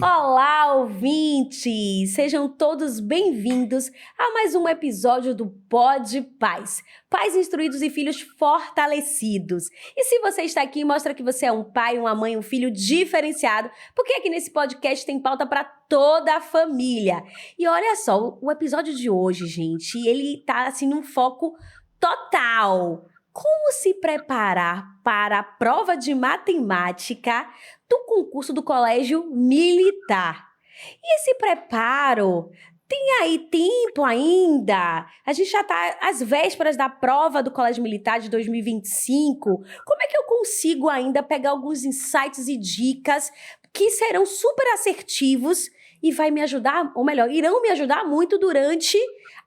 Olá, ouvintes! Sejam todos bem-vindos a mais um episódio do Pod Pais. Pais instruídos e filhos fortalecidos. E se você está aqui, mostra que você é um pai, uma mãe, um filho diferenciado, porque aqui nesse podcast tem pauta para toda a família. E olha só, o episódio de hoje, gente, ele tá assim num foco total. Como se preparar para a prova de matemática do concurso do Colégio Militar? E esse preparo tem aí tempo ainda? A gente já está às vésperas da prova do Colégio Militar de 2025. Como é que eu consigo ainda pegar alguns insights e dicas que serão super assertivos e vai me ajudar, ou melhor, irão me ajudar muito durante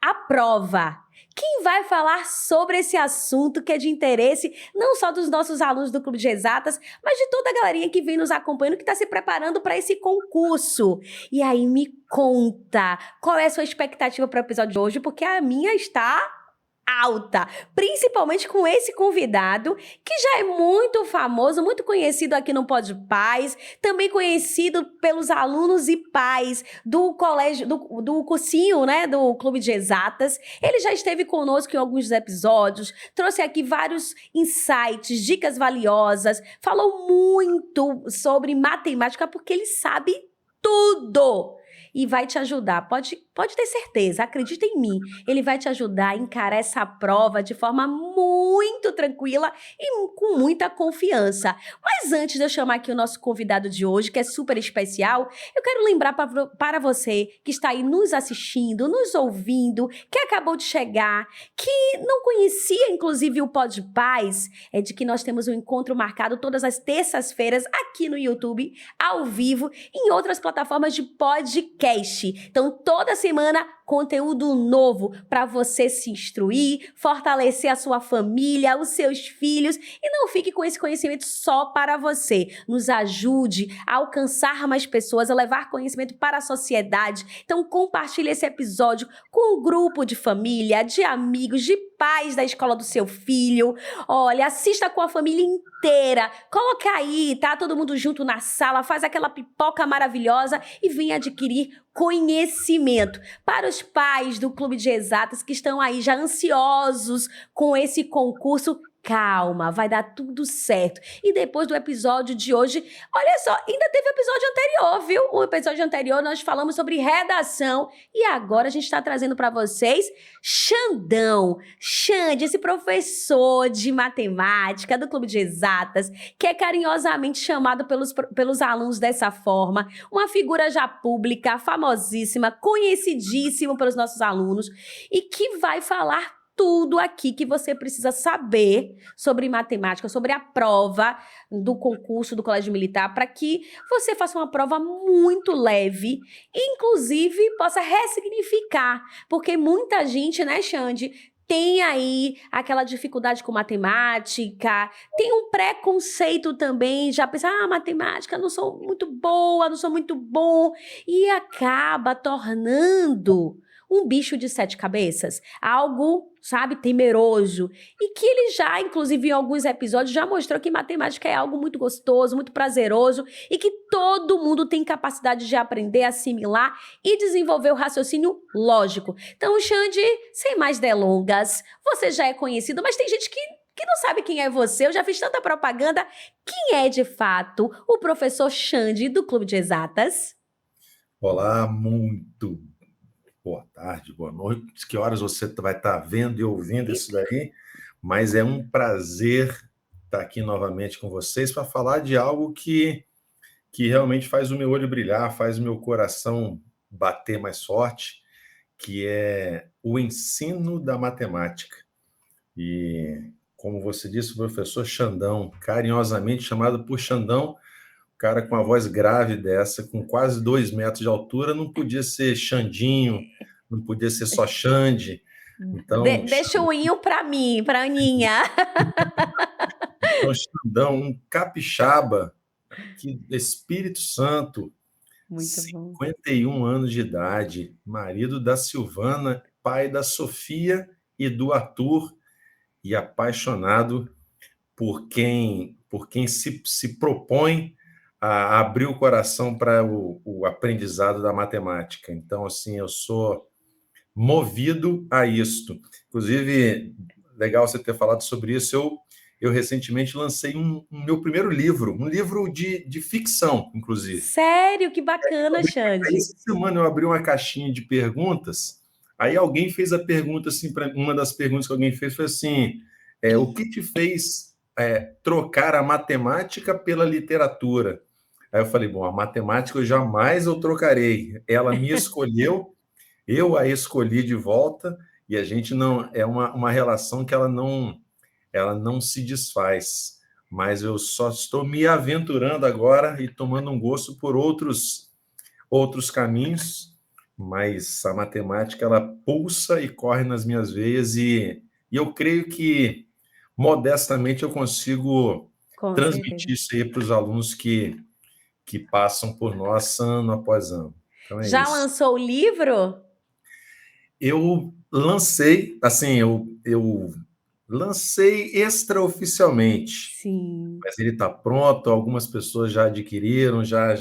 a prova? Quem vai falar sobre esse assunto que é de interesse não só dos nossos alunos do Clube de Exatas, mas de toda a galerinha que vem nos acompanhando, que está se preparando para esse concurso. E aí, me conta, qual é a sua expectativa para o episódio de hoje? Porque a minha está alta, principalmente com esse convidado, que já é muito famoso, muito conhecido aqui no Pod Pais, também conhecido pelos alunos e pais do colégio, do cursinho, né, do Clube de Exatas. Ele já esteve conosco em alguns episódios, trouxe aqui vários insights, dicas valiosas, falou muito sobre matemática, porque ele sabe tudo. E vai te ajudar, pode ter certeza, acredita em mim. Ele vai te ajudar a encarar essa prova de forma muito tranquila e com muita confiança. Mas antes de eu chamar aqui o nosso convidado de hoje, que é super especial, eu quero lembrar para você que está aí nos assistindo, nos ouvindo, que acabou de chegar, que não conhecia inclusive o Pod Paz, é de que nós temos um encontro marcado todas as terças-feiras aqui no YouTube, ao vivo, em outras plataformas de podcast. Então, toda semana, conteúdo novo para você se instruir, fortalecer a sua família, os seus filhos, e não fique com esse conhecimento só para você. Nos ajude a alcançar mais pessoas, a levar conhecimento para a sociedade. Então, compartilhe esse episódio com um grupo de família, de amigos, de pais da escola do seu filho. Olha, assista com a família inteira. Coloca aí, tá? Todo mundo junto na sala, faz aquela pipoca maravilhosa e vem adquirir conhecimento. Para os pais do Clube de Exatas que estão aí já ansiosos com esse concurso, calma, vai dar tudo certo. E depois do episódio de hoje, olha só, ainda teve episódio anterior, viu? O episódio anterior nós falamos sobre redação e agora a gente está trazendo para vocês Xandão. Xande, esse professor de matemática do Clube de Exatas, que é carinhosamente chamado pelos alunos dessa forma, uma figura já pública, famosíssima, conhecidíssimo pelos nossos alunos e que vai falar tudo aqui que você precisa saber sobre matemática, sobre a prova do concurso do Colégio Militar, para que você faça uma prova muito leve e, inclusive, possa ressignificar. Porque muita gente, né, Xande, tem aí aquela dificuldade com matemática, tem um preconceito também, já pensa, matemática, não sou muito boa, não sou muito bom, e acaba tornando um bicho de sete cabeças, algo, sabe, temeroso, e que ele já, inclusive em alguns episódios, já mostrou que matemática é algo muito gostoso, muito prazeroso, e que todo mundo tem capacidade de aprender, assimilar e desenvolver o raciocínio lógico. Então, Xande, sem mais delongas, você já é conhecido, mas tem gente que não sabe quem é você, eu já fiz tanta propaganda. Quem é, de fato, o professor Xande do Clube de Exatas? Olá, muito boa tarde, boa noite. Que horas você vai estar vendo e ouvindo isso daí? Mas é um prazer estar aqui novamente com vocês para falar de algo que realmente faz o meu olho brilhar, faz o meu coração bater mais forte, que é o ensino da matemática. E, como você disse, o professor Xandão, carinhosamente chamado por Xandão, cara com uma voz grave dessa, com quase 2 metros de altura, não podia ser Xandinho, não podia ser só Xande. Então, Deixa o inho pra mim, pra Aninha. Xandão, um capixaba, que Espírito Santo, Muito bom. 51 anos de idade, marido da Silvana, pai da Sofia e do Arthur, e apaixonado por quem se propõe a abrir o coração para o aprendizado da matemática. Então, assim, eu sou movido a isto. Inclusive, legal você ter falado sobre isso. Eu recentemente lancei um meu primeiro livro, um livro de ficção, inclusive. Sério, que bacana, Aí, Xande. essa semana eu abri uma caixinha de perguntas, aí alguém fez a pergunta assim, uma das perguntas que alguém fez foi assim, o que te fez trocar a matemática pela literatura? Aí eu falei, bom, a matemática eu jamais eu trocarei. Ela me escolheu, eu a escolhi de volta, e a gente não é uma relação que ela não se desfaz. Mas eu só estou me aventurando agora e tomando um gosto por outros caminhos, mas a matemática ela pulsa e corre nas minhas veias e eu creio que modestamente eu consigo Com certeza. transmitir isso aí para os alunos que passam por nós ano após ano. Então é Já isso. lançou o livro? Eu lancei, assim, eu lancei extraoficialmente, Sim. mas ele está pronto, algumas pessoas já adquiriram, já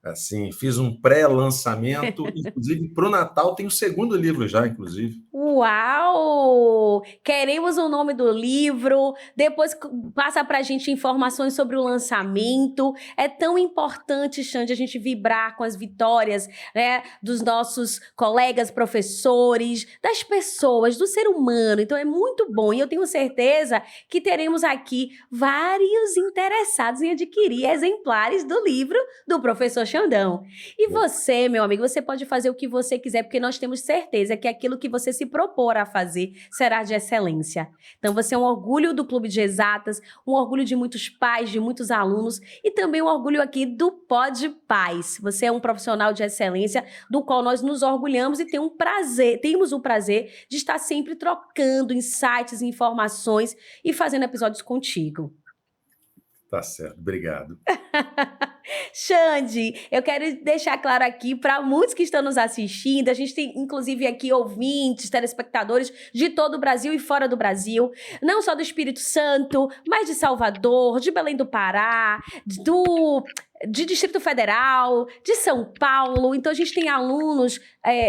assim, fiz um pré-lançamento, inclusive para o Natal tem o segundo livro já, inclusive. Uau! Queremos o nome do livro. Depois passa para a gente informações sobre o lançamento. É tão importante, Xande, a gente vibrar com as vitórias, né, dos nossos colegas professores, das pessoas, do ser humano. Então é muito bom. E eu tenho certeza que teremos aqui vários interessados em adquirir exemplares do livro do professor Xandão. E você, meu amigo, você pode fazer o que você quiser, porque nós temos certeza que aquilo que você se propor a fazer será de excelência. Então, você é um orgulho do Clube de Exatas, um orgulho de muitos pais, de muitos alunos e também um orgulho aqui do Pod Paz. Você é um profissional de excelência do qual nós nos orgulhamos e temos o prazer de estar sempre trocando insights, informações e fazendo episódios contigo. Tá certo, obrigado. Xande, eu quero deixar claro aqui para muitos que estão nos assistindo, a gente tem inclusive aqui ouvintes, telespectadores de todo o Brasil e fora do Brasil, não só do Espírito Santo, mas de Salvador, de Belém do Pará, de Distrito Federal, de São Paulo. Então a gente tem alunos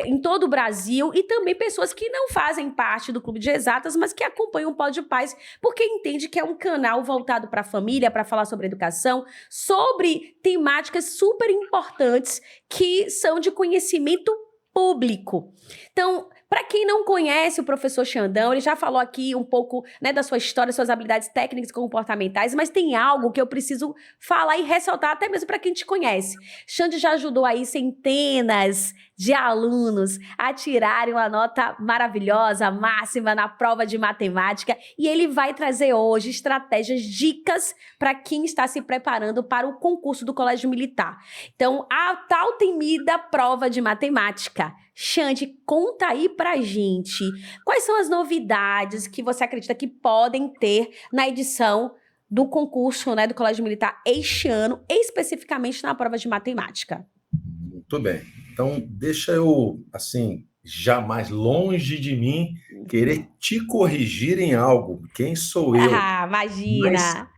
em todo o Brasil e também pessoas que não fazem parte do Clube de Exatas, mas que acompanham o Pod Paz, porque entende que é um canal voltado para a família, para falar sobre educação, sobre temáticas super importantes que são de conhecimento público. Então, para quem não conhece o professor Xandão, ele já falou aqui um pouco, né, da sua história, suas habilidades técnicas e comportamentais, mas tem algo que eu preciso falar e ressaltar até mesmo para quem te conhece. Xande já ajudou aí centenas de alunos a tirarem uma nota maravilhosa, máxima na prova de matemática, e ele vai trazer hoje estratégias, dicas para quem está se preparando para o concurso do Colégio Militar. Então, a tal temida prova de matemática. Xande, conta aí pra gente quais são as novidades que você acredita que podem ter na edição do concurso, né, do Colégio Militar este ano, especificamente na prova de matemática. Muito bem. Então, deixa eu, assim, jamais longe de mim querer te corrigir em algo. Quem sou eu? Ah, Mas imagina!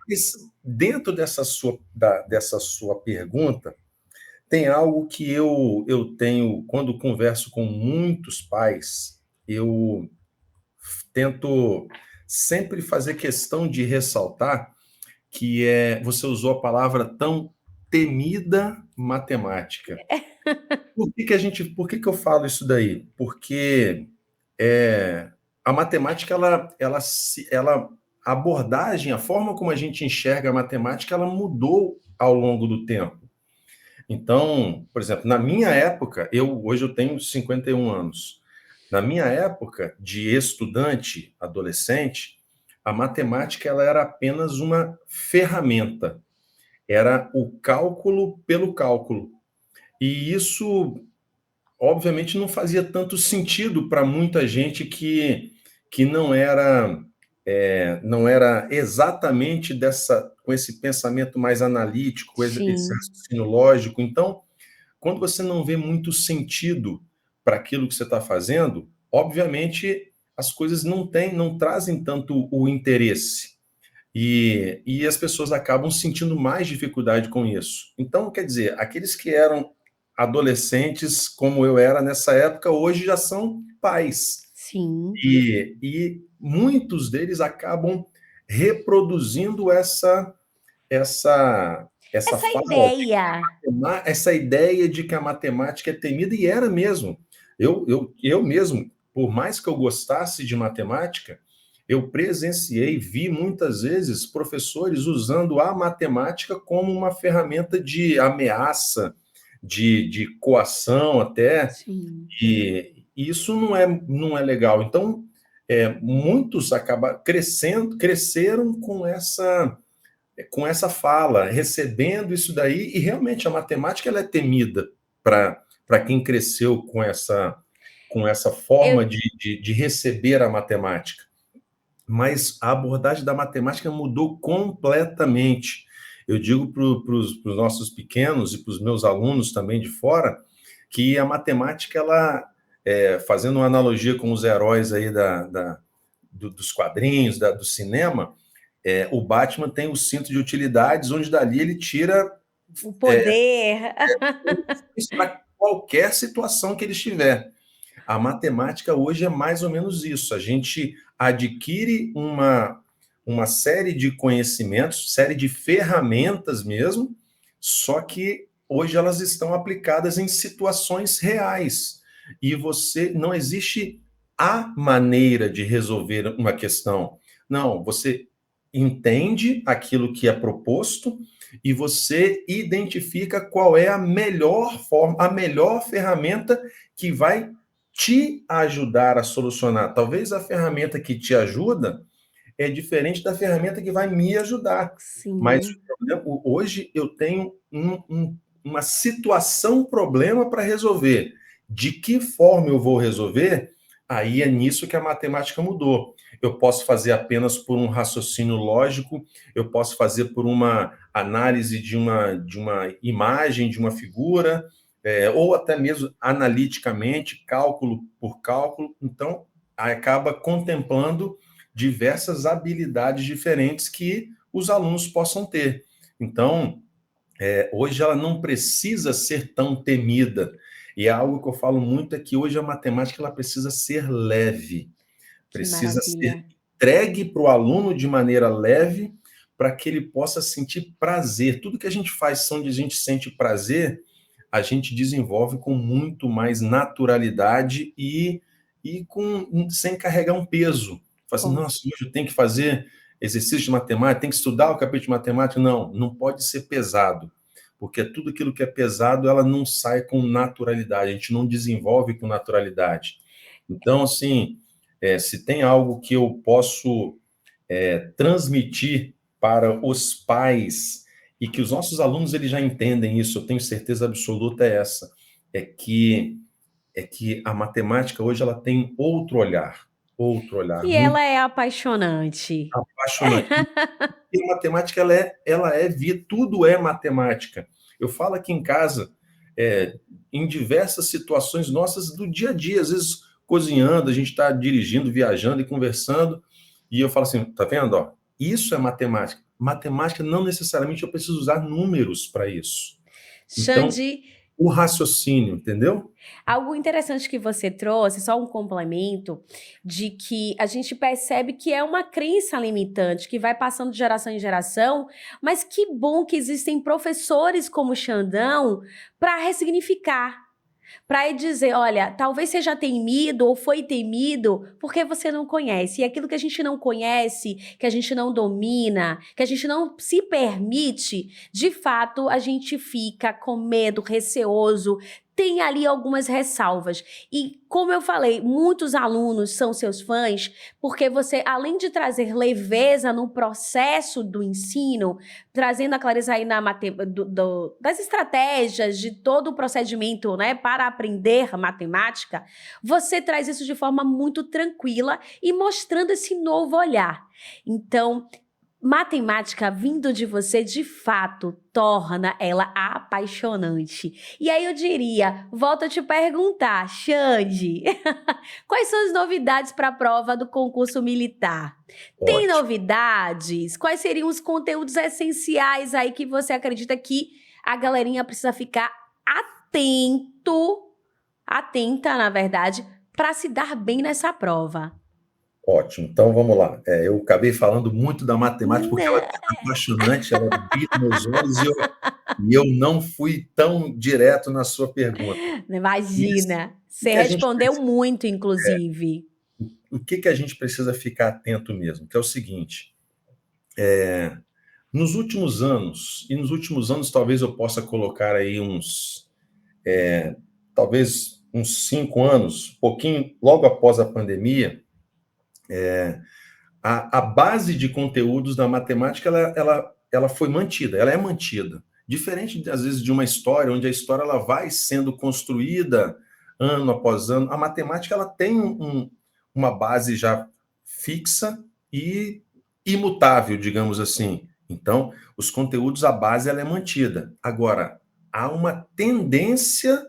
dentro dessa sua pergunta, tem algo que eu tenho, quando converso com muitos pais, eu tento sempre fazer questão de ressaltar que você usou a palavra tão temida matemática. Por que eu falo isso daí? Porque a matemática, a abordagem, a forma como a gente enxerga a matemática, ela mudou ao longo do tempo. Então, por exemplo, na minha época, hoje eu tenho 51 anos. Na minha época de estudante, adolescente, a matemática ela era apenas uma ferramenta. Era o cálculo pelo cálculo. E isso, obviamente, não fazia tanto sentido para muita gente que não era exatamente com esse pensamento mais analítico, esse Sim. raciocínio lógico. Então, quando você não vê muito sentido para aquilo que você está fazendo, obviamente as coisas não trazem tanto o interesse. E as pessoas acabam sentindo mais dificuldade com isso. Então, quer dizer, aqueles que eram adolescentes, como eu era nessa época, hoje já são pais. Sim. E muitos deles acabam reproduzindo essa Essa fala, ideia. essa ideia de que a matemática é temida, e era mesmo. Eu mesmo, por mais que eu gostasse de matemática, eu presenciei, vi muitas vezes professores usando a matemática como uma ferramenta de ameaça, de coação até, Sim. e isso não é legal. Então, muitos cresceram com essa fala, recebendo isso daí, e realmente a matemática ela é temida para quem cresceu com essa forma Eu, de receber a matemática. Mas a abordagem da matemática mudou completamente. Eu digo para os nossos pequenos e para os meus alunos também de fora, que a matemática, ela, fazendo uma analogia com os heróis aí dos quadrinhos, do cinema, o Batman tem o cinto de utilidades, onde dali ele tira o poder. para qualquer situação que ele estiver. A matemática hoje é mais ou menos isso. A gente adquire uma série de conhecimentos, série de ferramentas mesmo, só que hoje elas estão aplicadas em situações reais. E não existe a maneira de resolver uma questão. Não, você entende aquilo que é proposto e você identifica qual é a melhor forma, a melhor ferramenta que vai te ajudar a solucionar. Talvez a ferramenta que te ajuda é diferente da ferramenta que vai me ajudar. Mas Sim. hoje eu tenho uma situação, problema para resolver. De que forma eu vou resolver? Aí é nisso que a matemática mudou. Eu posso fazer apenas por um raciocínio lógico, eu posso fazer por uma análise de uma imagem, de uma figura, ou até mesmo analiticamente, cálculo por cálculo. Então, acaba contemplando diversas habilidades diferentes que os alunos possam ter. Então, hoje ela não precisa ser tão temida. E é algo que eu falo muito, é que hoje a matemática ela precisa ser leve, Que precisa ser maravilha. entregue para o aluno de maneira leve, para que ele possa sentir prazer. Tudo que a gente faz, onde a gente sente prazer, a gente desenvolve com muito mais naturalidade e sem carregar um peso. Fala assim, Com nossa, hoje eu tenho que fazer exercício de matemática, tem que estudar o capítulo de matemática. Não, não pode ser pesado, porque tudo aquilo que é pesado, ela não sai com naturalidade, a gente não desenvolve com naturalidade. Então, assim, se tem algo que eu posso transmitir para os pais e que os nossos alunos eles já entendem isso, eu tenho certeza absoluta é que é que a matemática hoje ela tem outro olhar E muito ela é apaixonante. apaixonante. E a matemática ela é vida, tudo é matemática. Eu falo aqui em casa, em diversas situações nossas do dia a dia, às vezes cozinhando, a gente está dirigindo, viajando e conversando, e eu falo assim, tá vendo? Ó, isso é matemática. Matemática não necessariamente eu preciso usar números para isso. Então, Xande, o raciocínio, entendeu? algo interessante que você trouxe, só um complemento, de que a gente percebe que é uma crença limitante que vai passando de geração em geração, mas que bom que existem professores como Xandão para ressignificar. Para dizer, olha, talvez seja temido ou foi temido porque você não conhece. E aquilo que a gente não conhece, que a gente não domina, que a gente não se permite, de fato, a gente fica com medo, receoso, tem ali algumas ressalvas. E como eu falei, muitos alunos são seus fãs, porque você, além de trazer leveza no processo do ensino, trazendo a clareza aí das estratégias, de todo o procedimento, né, para aprender matemática, você traz isso de forma muito tranquila e mostrando esse novo olhar. Então, matemática vindo de você, de fato, torna ela apaixonante. E aí eu diria, volto a te perguntar, Xande, quais são as novidades para a prova do concurso militar? Tem Ótimo. novidades? Quais seriam os conteúdos essenciais aí que você acredita que a galerinha precisa ficar atenta, na verdade, para se dar bem nessa prova? Ótimo, então vamos lá. Eu acabei falando muito da matemática porque ela Né, é apaixonante, ela brilha nos olhos e eu não fui tão direto na sua pergunta. Mas imagina, o você que a gente respondeu precisa, muito, inclusive. o que a gente precisa ficar atento mesmo, que é o seguinte, nos últimos anos, e nos últimos anos talvez eu possa colocar aí talvez uns 5 anos, um pouquinho logo após a pandemia, a base de conteúdos da matemática ela foi mantida, ela é mantida. Diferente, às vezes, de uma história, onde a história ela vai sendo construída ano após ano, a matemática ela tem uma base já fixa e imutável, digamos assim. Então, os conteúdos, a base ela é mantida. Agora, há uma tendência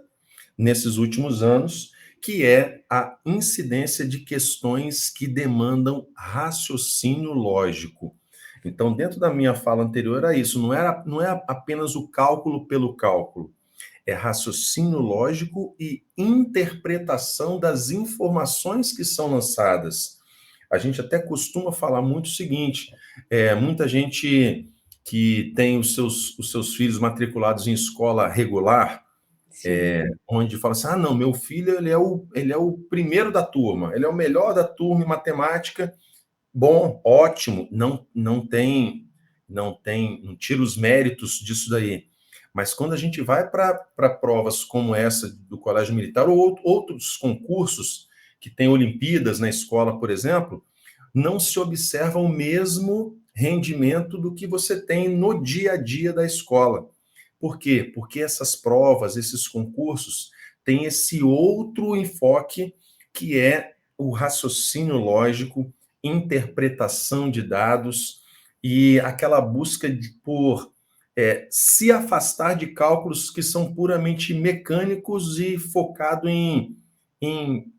nesses últimos anos, que é a incidência de questões que demandam raciocínio lógico. Então, dentro da minha fala anterior, era isso, não é apenas o cálculo pelo cálculo, é raciocínio lógico e interpretação das informações que são lançadas. A gente até costuma falar muito o seguinte: muita gente que tem os seus filhos matriculados em escola regular, Sim, onde fala assim: ah, não, meu filho ele é o primeiro da turma, ele é o melhor da turma em matemática. Bom, ótimo, não tira os méritos disso daí. Mas quando a gente vai para provas como essa do Colégio Militar ou outros concursos que tem Olimpíadas na escola, por exemplo, não se observa o mesmo rendimento do que você tem no dia a dia da escola. Por quê? Porque essas provas, esses concursos, têm esse outro enfoque que é o raciocínio lógico, interpretação de dados e aquela busca por se afastar de cálculos que são puramente mecânicos e focado em, em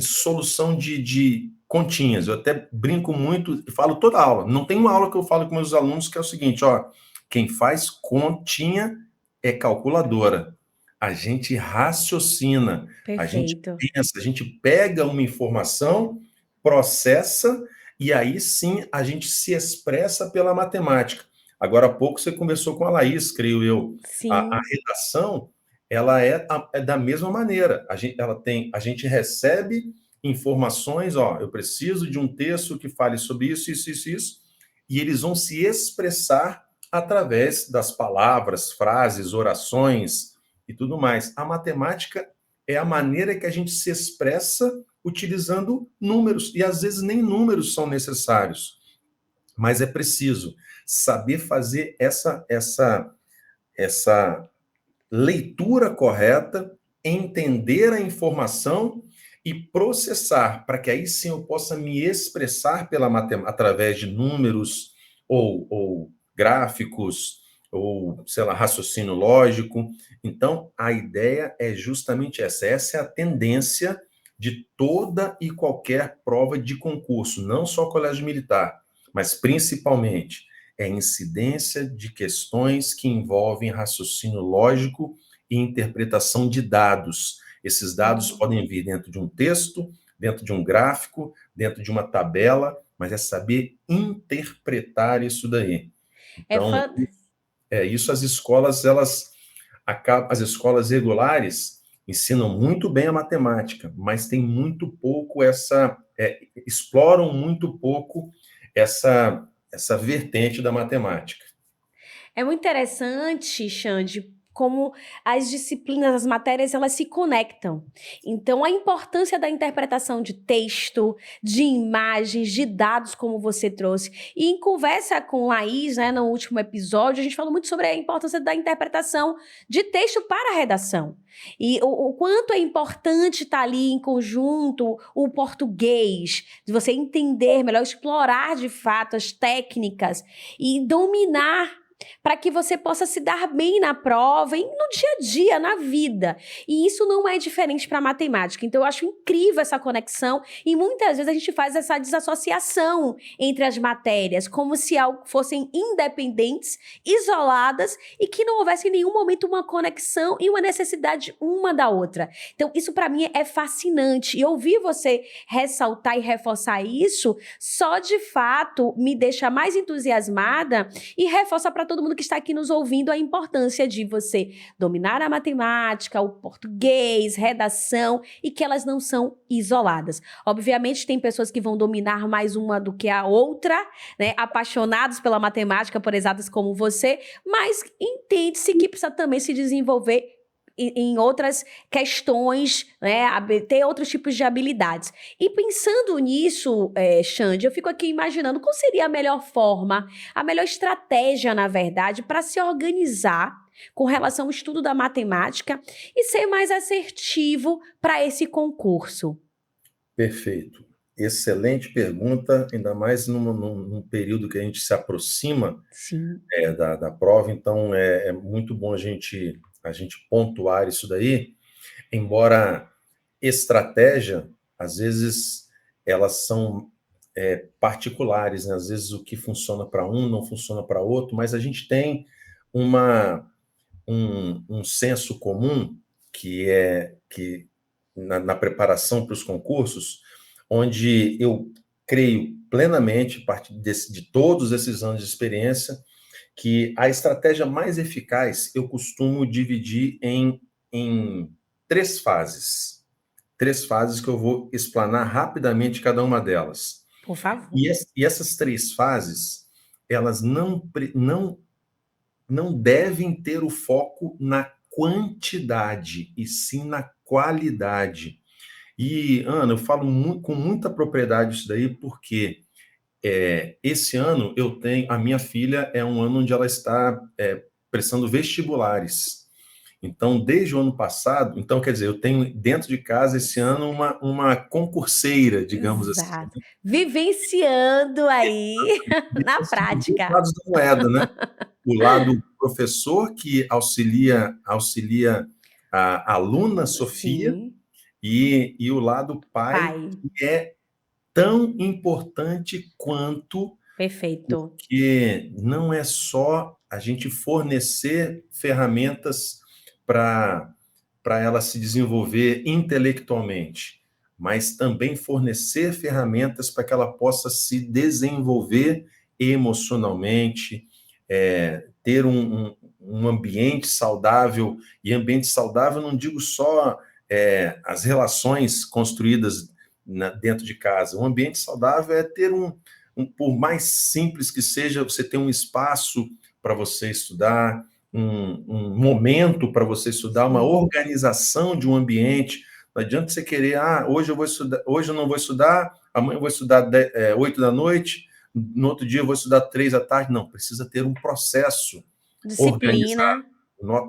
solução de continhas. Eu até brinco muito e falo toda aula. Não tem uma aula que eu falo com meus alunos que é o seguinte: ó, quem faz continha é calculadora. A gente raciocina, a gente perfeito. pensa, a gente pega uma informação, processa e aí sim a gente se expressa pela matemática. Agora há pouco você conversou com a Laís, creio eu. A Sim, redação, ela é da mesma maneira. A gente recebe informações, ó, eu preciso de um texto que fale sobre isso, isso, isso, isso, e eles vão se expressar através das palavras, frases, orações e tudo mais. A matemática é a maneira que a gente se expressa utilizando números, e às vezes nem números são necessários, mas é preciso saber fazer essa leitura correta, entender a informação e processar, para que aí sim eu possa me expressar através de números ou gráficos, ou, sei lá, raciocínio lógico. Então, a ideia é justamente essa. Essa é a tendência de toda e qualquer prova de concurso, não só colégio militar, mas principalmente é incidência de questões que envolvem raciocínio lógico e interpretação de dados. Esses dados sim. podem vir dentro de um texto, dentro de um gráfico, dentro de uma tabela, mas é saber interpretar isso daí. É Então, fã... isso as escolas, as escolas regulares ensinam muito bem a matemática, mas tem muito pouco exploram muito pouco essa vertente da matemática. É muito interessante, Xande, como as disciplinas, as matérias, elas se conectam. Então, a importância da interpretação de texto, de imagens, de dados, como você trouxe. E em conversa com Laís, né, no último episódio, a gente falou muito sobre a importância da interpretação de texto para a redação. E o quanto é importante estar ali em conjunto o português, de você entender melhor, explorar de fato as técnicas e dominar para que você possa se dar bem na prova e no dia a dia, na vida. E isso não é diferente para a matemática. Então, eu acho incrível essa conexão e muitas vezes a gente faz essa desassociação entre as matérias, como se fossem independentes, isoladas e que não houvesse em nenhum momento uma conexão e uma necessidade uma da outra. Então, isso para mim é fascinante. E ouvir você ressaltar e reforçar isso só de fato me deixa mais entusiasmada e reforça para todo mundo que está aqui nos ouvindo a importância de você dominar a matemática, o português, redação e que elas não são isoladas. Obviamente tem pessoas que vão dominar mais uma do que a outra, né? Apaixonados pela matemática, por exatas como você, mas entende-se que precisa também se desenvolver em outras questões, né, ter outros tipos de habilidades. E pensando nisso, Xande, eu fico aqui imaginando qual seria a melhor forma, a melhor estratégia, na verdade, para se organizar com relação ao estudo da matemática e ser mais assertivo para esse concurso. Perfeito. Excelente pergunta, ainda mais num período que a gente se aproxima da prova, então é muito bom a gente pontuar isso daí, embora estratégia, às vezes, elas são particulares, né? Às vezes o que funciona para um não funciona para outro, mas a gente tem um senso comum que na preparação para os concursos, onde eu creio plenamente, a partir de todos esses anos de experiência, que a estratégia mais eficaz eu costumo dividir em 3 fases. 3 fases que eu vou explanar rapidamente cada uma delas. Por favor. E essas 3 fases, elas não devem ter o foco na quantidade, e sim na qualidade. E, Ana, eu falo com muita propriedade isso daí, porque esse ano a minha filha é um ano onde ela está prestando vestibulares. Então, desde o ano passado, quer dizer, eu tenho dentro de casa esse ano uma concurseira, digamos Exato. assim. Vivenciando aí na prática. Os lados da moeda, né? O lado professor que auxilia a aluna Sofia, e o lado pai, que é tão importante quanto. Perfeito. Porque não é só a gente fornecer ferramentas para ela se desenvolver intelectualmente, mas também fornecer ferramentas para que ela possa se desenvolver emocionalmente, ter um ambiente saudável. E ambiente saudável, não digo só as relações construídas dentro de casa. Um ambiente saudável é ter por mais simples que seja, você ter um espaço para você estudar, um momento para você estudar, uma organização de um ambiente. Não adianta você querer, hoje eu vou estudar, hoje eu não vou estudar, amanhã eu vou estudar 8 da noite, no outro dia eu vou estudar 3 da tarde. Não, precisa ter um processo Disciplina. organizado.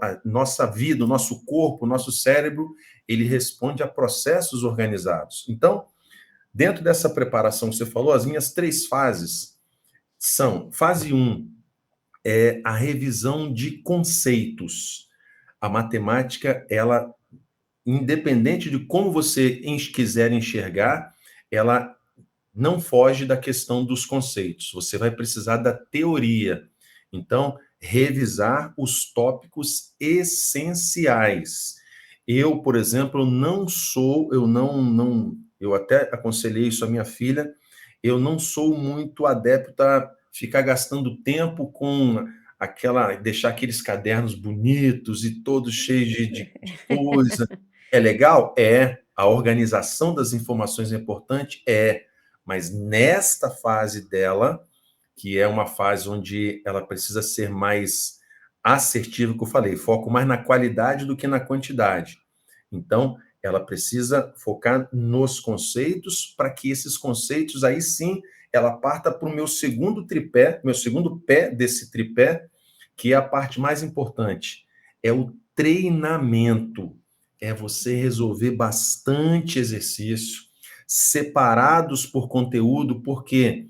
A nossa vida, o nosso corpo, o nosso cérebro, ele responde a processos organizados. Então, dentro dessa preparação que você falou, as minhas 3 fases são: fase 1 é a revisão de conceitos. A matemática, ela, independente de como você quiser enxergar, ela não foge da questão dos conceitos. Você vai precisar da teoria. Então, revisar os tópicos essenciais. Eu, por exemplo, eu até aconselhei isso à minha filha, eu não sou muito adepto a ficar gastando tempo com deixar aqueles cadernos bonitos e todos cheios de coisa. É legal? É. A organização das informações é importante? É. Mas nesta fase dela, que é uma fase onde ela precisa ser mais assertiva que eu falei, foco mais na qualidade do que na quantidade. Então, ela precisa focar nos conceitos para que esses conceitos, aí sim, ela parta para o meu segundo tripé, meu segundo pé desse tripé, que é a parte mais importante, é o treinamento. É você resolver bastante exercício, separados por conteúdo, porque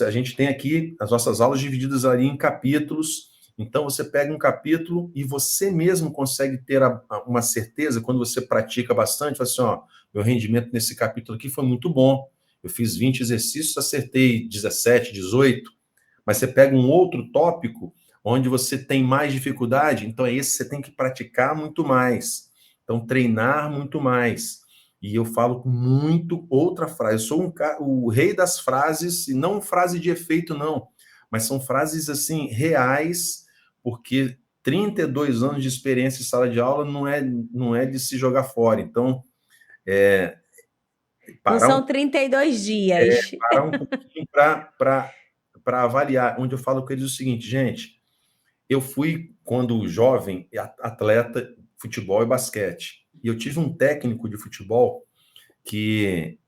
a gente tem aqui as nossas aulas divididas ali em capítulos. Então, você pega um capítulo e você mesmo consegue ter uma certeza, quando você pratica bastante, fala assim, ó, meu rendimento nesse capítulo aqui foi muito bom. Eu fiz 20 exercícios, acertei 17, 18. Mas você pega um outro tópico onde você tem mais dificuldade, então é esse que você tem que praticar muito mais. Então, treinar muito mais. E eu falo muito outra frase. Eu sou o rei das frases, e não frase de efeito, não. Mas são frases, assim, reais, porque 32 anos de experiência em sala de aula não é de se jogar fora. Então, Não parar são 32 dias. parar um pouquinho para avaliar, onde eu falo com eles o seguinte, gente, eu fui, quando jovem, atleta, futebol e basquete. E eu tive um técnico de futebol que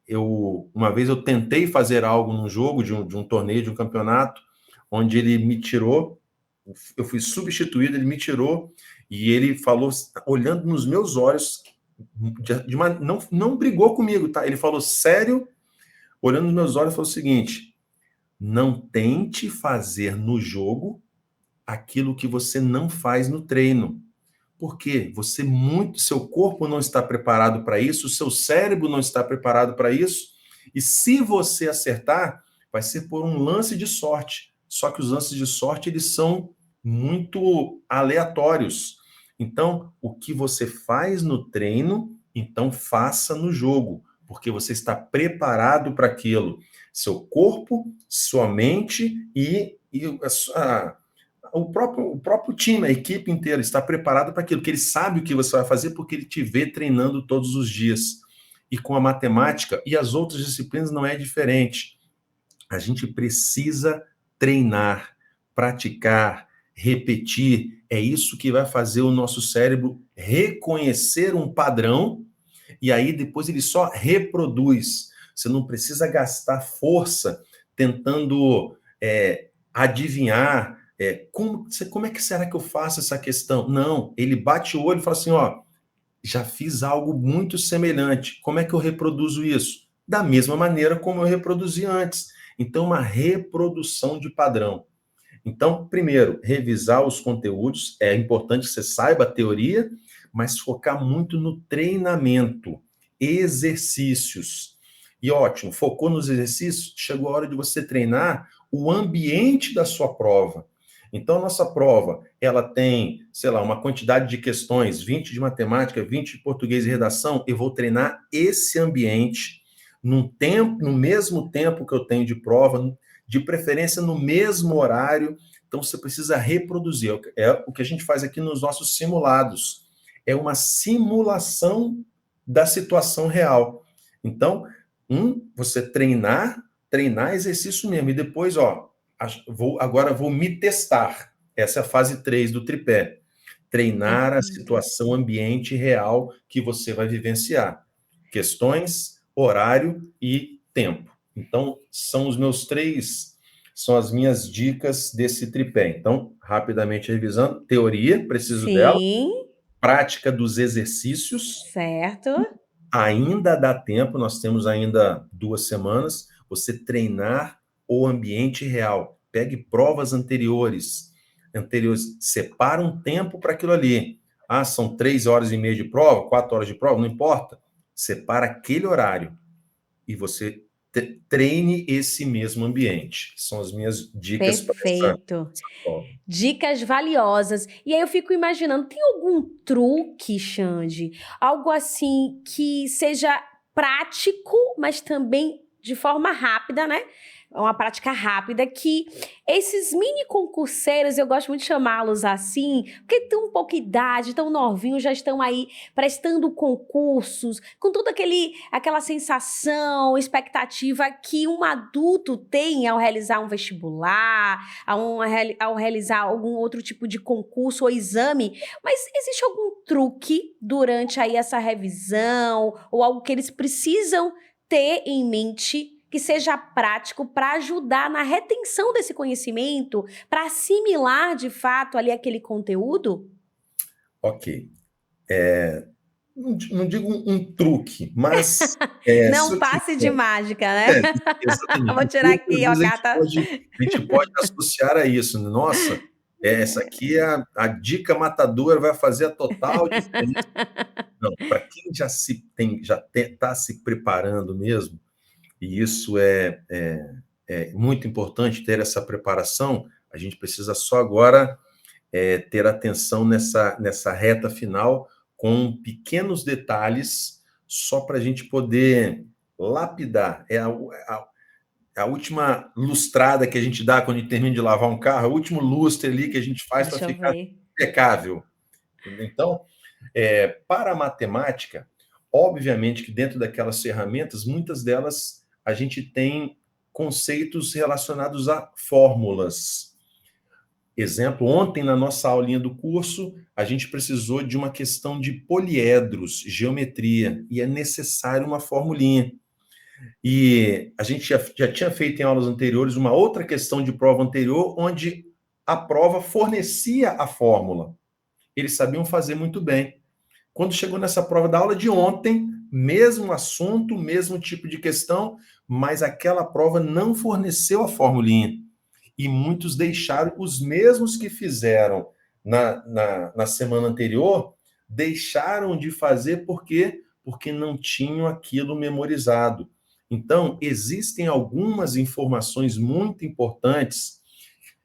uma vez eu tentei fazer algo num jogo, de um torneio, de um campeonato, onde ele me tirou, eu fui substituído, ele me tirou, e ele falou, olhando nos meus olhos, não brigou comigo, tá? Ele falou sério, olhando nos meus olhos, falou o seguinte, não tente fazer no jogo aquilo que você não faz no treino. Porque seu corpo não está preparado para isso, o seu cérebro não está preparado para isso, e se você acertar, vai ser por um lance de sorte. Só que os lances de sorte, eles são muito aleatórios. Então, o que você faz no treino, então faça no jogo, porque você está preparado para aquilo. Seu corpo, sua mente e o próprio time, a equipe inteira está preparada para aquilo, porque ele sabe o que você vai fazer, porque ele te vê treinando todos os dias. E com a matemática e as outras disciplinas não é diferente. A gente precisa treinar, praticar, repetir. É isso que vai fazer o nosso cérebro reconhecer um padrão e aí depois ele só reproduz. Você não precisa gastar força tentando adivinhar como é que será que eu faço essa questão? Não, ele bate o olho e fala assim, ó, já fiz algo muito semelhante. Como é que eu reproduzo isso? Da mesma maneira como eu reproduzi antes. Então, uma reprodução de padrão. Então, primeiro, revisar os conteúdos. É importante que você saiba a teoria, mas focar muito no treinamento, exercícios. E ótimo, focou nos exercícios, chegou a hora de você treinar o ambiente da sua prova. Então, a nossa prova, ela tem, sei lá, uma quantidade de questões, 20 de matemática, 20 de português e redação, eu vou treinar esse ambiente no mesmo tempo que eu tenho de prova, de preferência no mesmo horário. Então, você precisa reproduzir. É o que a gente faz aqui nos nossos simulados. É uma simulação da situação real. Então, você treinar exercício mesmo. E depois, ó, agora vou me testar. Essa é a fase 3 do tripé. Treinar a Perfeito. situação ambiente real que você vai vivenciar. Questões, horário e tempo. Então, são as minhas dicas desse tripé. Então, rapidamente revisando, teoria, preciso dela, Sim, prática dos exercícios, certo. ainda dá tempo, nós temos ainda 2 semanas, você treinar o ambiente real. Pegue provas anteriores, separa um tempo para aquilo ali. Ah, são 3 horas e meia de prova, 4 horas de prova, não importa. Separa aquele horário e você treine esse mesmo ambiente. São as minhas dicas para Perfeito. essa prova. Dicas valiosas. E aí eu fico imaginando, tem algum truque, Xande? Algo assim que seja prático, mas também de forma rápida, né? uma prática rápida que esses mini concurseiros, eu gosto muito de chamá-los assim, porque têm um pouca idade, tão novinhos, já estão aí prestando concursos, com toda aquela sensação, expectativa que um adulto tem ao realizar um vestibular, ao realizar algum outro tipo de concurso ou exame. Mas existe algum truque durante aí essa revisão ou algo que eles precisam ter em mente que seja prático para ajudar na retenção desse conhecimento, para assimilar de fato ali aquele conteúdo? Ok. Não digo um truque, mas se Não eu passe de tiver. mágica, né? É, exatamente. Vou O tirar truque, às aqui ó, a vezes, carta. a gente pode associar a isso, né? Nossa, essa aqui é a dica matadora, vai fazer a total diferença. Não, para quem já está se preparando mesmo, e isso é muito importante ter essa preparação, a gente precisa só agora ter atenção nessa reta final, com pequenos detalhes, só para a gente poder lapidar. A última lustrada que a gente dá quando a gente termina de lavar um carro, é o último lustre ali que a gente faz para Deixa eu ficar ver. impecável. Entendeu? Então, para a matemática, obviamente que dentro daquelas ferramentas, muitas delas a gente tem conceitos relacionados a fórmulas. Exemplo, ontem na nossa aulinha do curso, a gente precisou de uma questão de poliedros, geometria, e é necessário uma formulinha. E a gente já tinha feito em aulas anteriores uma outra questão de prova anterior, onde a prova fornecia a fórmula. Eles sabiam fazer muito bem. Quando chegou nessa prova da aula de ontem, mesmo assunto, mesmo tipo de questão, mas aquela prova não forneceu a formulinha. E muitos deixaram, os mesmos que fizeram na semana anterior, deixaram de fazer porque não tinham aquilo memorizado. Então, existem algumas informações muito importantes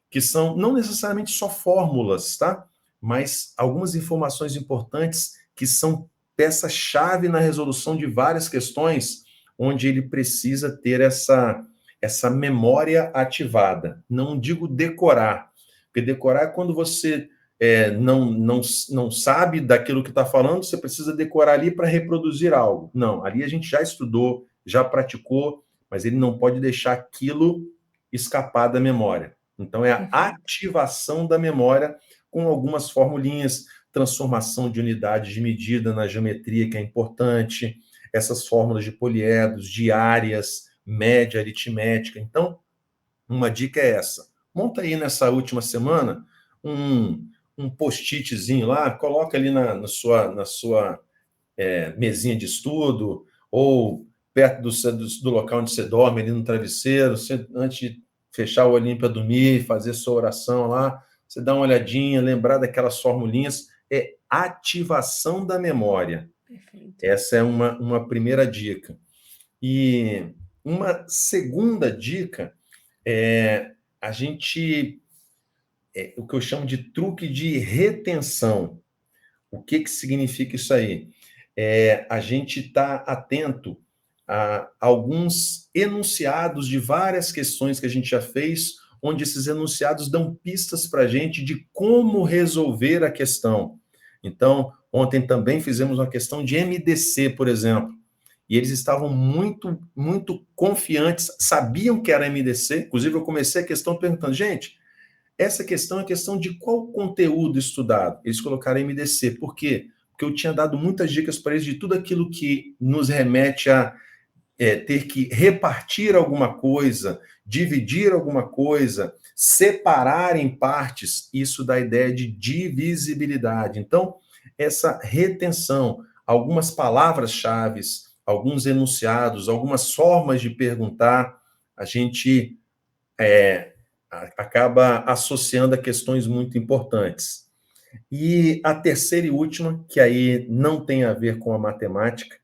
que são não necessariamente só fórmulas, tá? Mas algumas informações importantes que são peça-chave na resolução de várias questões, onde ele precisa ter essa memória ativada. Não digo decorar, porque decorar é quando você não sabe daquilo que está falando, você precisa decorar ali para reproduzir algo. Não, ali a gente já estudou, já praticou, mas ele não pode deixar aquilo escapar da memória. Então, é a Perfeito. ativação da memória com algumas formulinhas, transformação de unidades de medida na geometria, que é importante, essas fórmulas de poliedros, de áreas, média aritmética. Então, uma dica é essa. Monta aí nessa última semana um post-itzinho lá, coloca ali na sua mesinha de estudo, ou perto do local onde você dorme, ali no travesseiro, você, antes de fechar o olhinho para dormir, fazer sua oração lá, você dá uma olhadinha, lembrar daquelas formulinhas, é ativação da memória. Perfeito. Essa é uma primeira dica. E uma segunda dica é a gente, o que eu chamo de truque de retenção. O que significa isso aí? A gente está atento a alguns enunciados de várias questões que a gente já fez, onde esses enunciados dão pistas para a gente de como resolver a questão. Então, ontem também fizemos uma questão de MDC, por exemplo, e eles estavam muito, muito confiantes, sabiam que era MDC, inclusive eu comecei a questão perguntando, gente, essa questão é questão de qual conteúdo estudado. Eles colocaram MDC. Por quê? Porque eu tinha dado muitas dicas para eles de tudo aquilo que nos remete a ter que repartir alguma coisa, dividir alguma coisa, separar em partes. Isso dá a ideia de divisibilidade. Então, essa retenção, algumas palavras-chave, alguns enunciados, algumas formas de perguntar, a gente acaba associando a questões muito importantes. E a terceira e última, que aí não tem a ver com a matemática,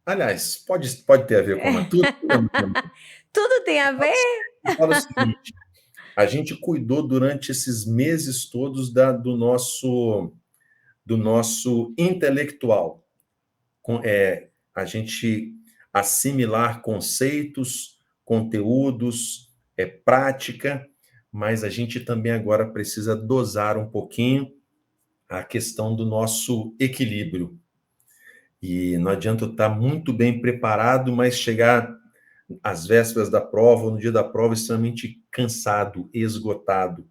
aliás, pode ter a ver com a matemática, tudo é matemática. Tudo tem a ver? Fala o seguinte, a gente cuidou durante esses meses todos do nosso intelectual. A gente assimilar conceitos, conteúdos, prática, mas a gente também agora precisa dosar um pouquinho a questão do nosso equilíbrio. E não adianta eu estar muito bem preparado, mas chegar às vésperas da prova, ou no dia da prova, extremamente cansado, esgotado.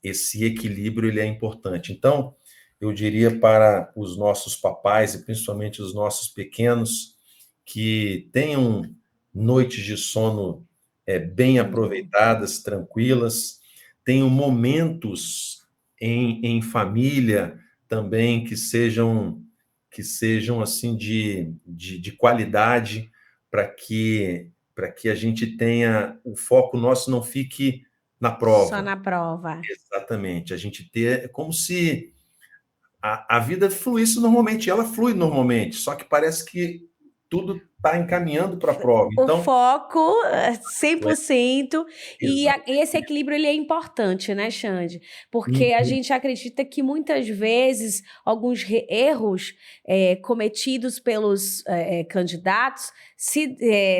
Esse equilíbrio ele é importante. Então, eu diria para os nossos papais, e principalmente os nossos pequenos, que tenham noites de sono bem aproveitadas, tranquilas, tenham momentos em família também que sejam assim de qualidade, para que a gente tenha o foco nosso não fique na Só prova. na prova. Exatamente. A gente ter, é como se a vida fluísse normalmente, ela flui normalmente, só que parece que tudo está encaminhando para a prova. O Então, foco 100%, e esse exatamente. equilíbrio ele é importante, né, Xande? Porque a Uhum. gente acredita que muitas vezes alguns erros cometidos pelos candidatos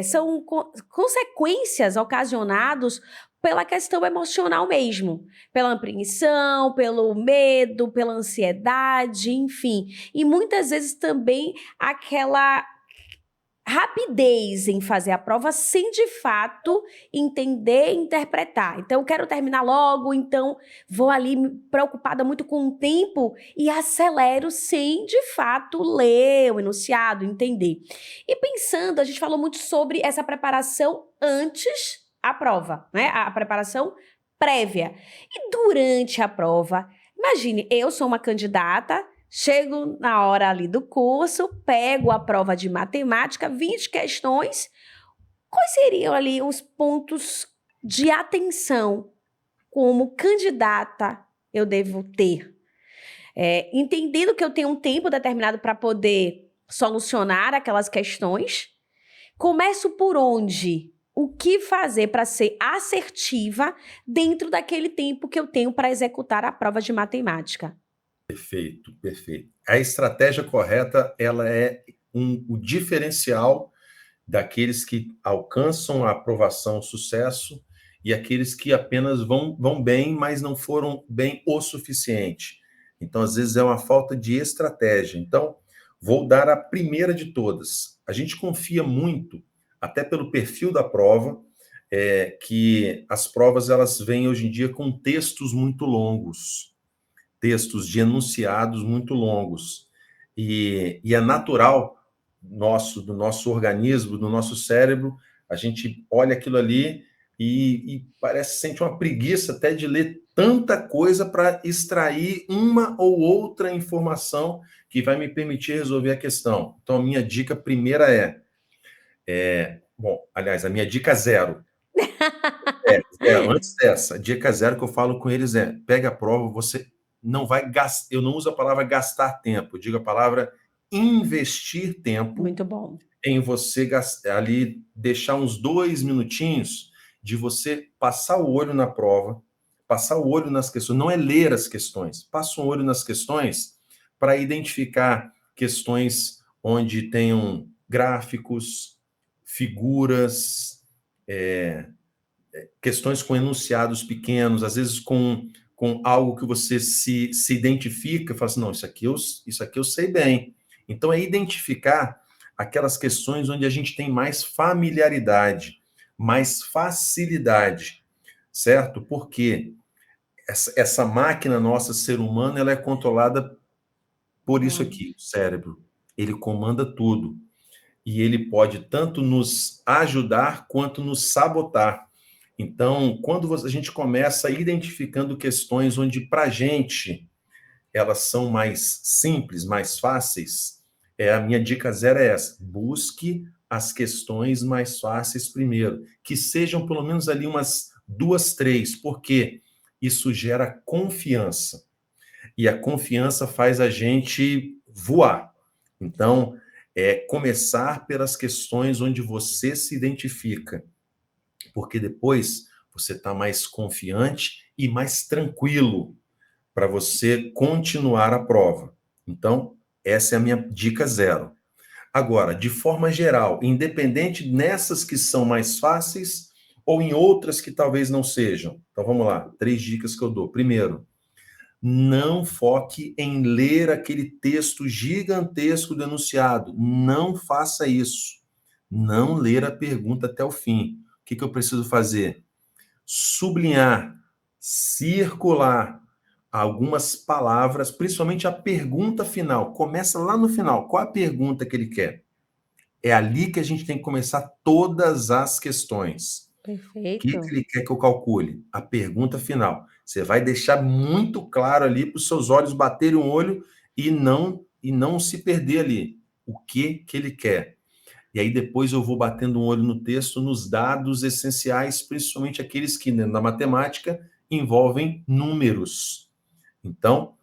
são consequências ocasionados pela questão emocional mesmo, pela apreensão, pelo medo, pela ansiedade, enfim. E muitas vezes também aquela rapidez em fazer a prova sem de fato entender e interpretar. Então, eu quero terminar logo, então vou ali preocupada muito com o tempo e acelero sem de fato ler o enunciado, entender. E pensando, a gente falou muito sobre essa preparação antes a prova, né? A preparação prévia. E durante a prova, imagine, eu sou uma candidata. Chego na hora ali do curso, pego a prova de matemática, 20 questões. Quais seriam ali os pontos de atenção como candidata eu devo ter? Entendendo que eu tenho um tempo determinado para poder solucionar aquelas questões, começo por onde? O que fazer para ser assertiva dentro daquele tempo que eu tenho para executar a prova de matemática? Perfeito, perfeito. A estratégia correta, ela é o diferencial daqueles que alcançam a aprovação, o sucesso, e aqueles que apenas vão bem, mas não foram bem o suficiente. Então, às vezes, é uma falta de estratégia. Então, vou dar a primeira de todas. A gente confia muito, até pelo perfil da prova, que as provas elas vêm hoje em dia com textos muito longos, textos de enunciados muito longos. E é natural do nosso organismo, do nosso cérebro, a gente olha aquilo ali e parece sente uma preguiça até de ler tanta coisa para extrair uma ou outra informação que vai me permitir resolver a questão. Então, a minha dica primeira bom, aliás, a minha dica zero. Antes dessa, dica zero que eu falo com eles pega a prova, você não vai gastar, eu não uso a palavra gastar tempo, eu digo a palavra investir tempo Muito bom. em você ali deixar uns 2 minutinhos de você passar o olho na prova, passar o olho nas questões, não é ler as questões, passa um olho nas questões para identificar questões onde tenham gráficos, figuras, questões com enunciados pequenos, às vezes com algo que você se identifica, fala assim, não, isso aqui eu sei bem. Então, é identificar aquelas questões onde a gente tem mais familiaridade, mais facilidade, certo? Porque essa máquina nossa, ser humano, ela é controlada por isso aqui, o cérebro. Ele comanda tudo. E ele pode tanto nos ajudar quanto nos sabotar. Então, quando a gente começa identificando questões onde, para a gente, elas são mais simples, mais fáceis, a minha dica zero é essa: busque as questões mais fáceis primeiro, que sejam pelo menos ali umas 2, 3, porque isso gera confiança. E a confiança faz a gente voar. Então, começar pelas questões onde você se identifica, porque depois você está mais confiante e mais tranquilo para você continuar a prova. Então, essa é a minha dica zero. Agora, de forma geral, independente nessas que são mais fáceis ou em outras que talvez não sejam. Então vamos lá, 3 dicas que eu dou. Primeiro, não foque em ler aquele texto gigantesco do enunciado. Não faça isso. Não ler a pergunta até o fim. O que eu preciso fazer? Sublinhar, circular algumas palavras, principalmente a pergunta final. Começa lá no final. Qual a pergunta que ele quer? É ali que a gente tem que começar todas as questões. O que Perfeito. ele quer que eu calcule? A pergunta final. Você vai deixar muito claro ali para os seus olhos baterem um olho e não se perder ali. O que ele quer? E aí depois eu vou batendo um olho no texto, nos dados essenciais, principalmente aqueles que na matemática envolvem números. Então,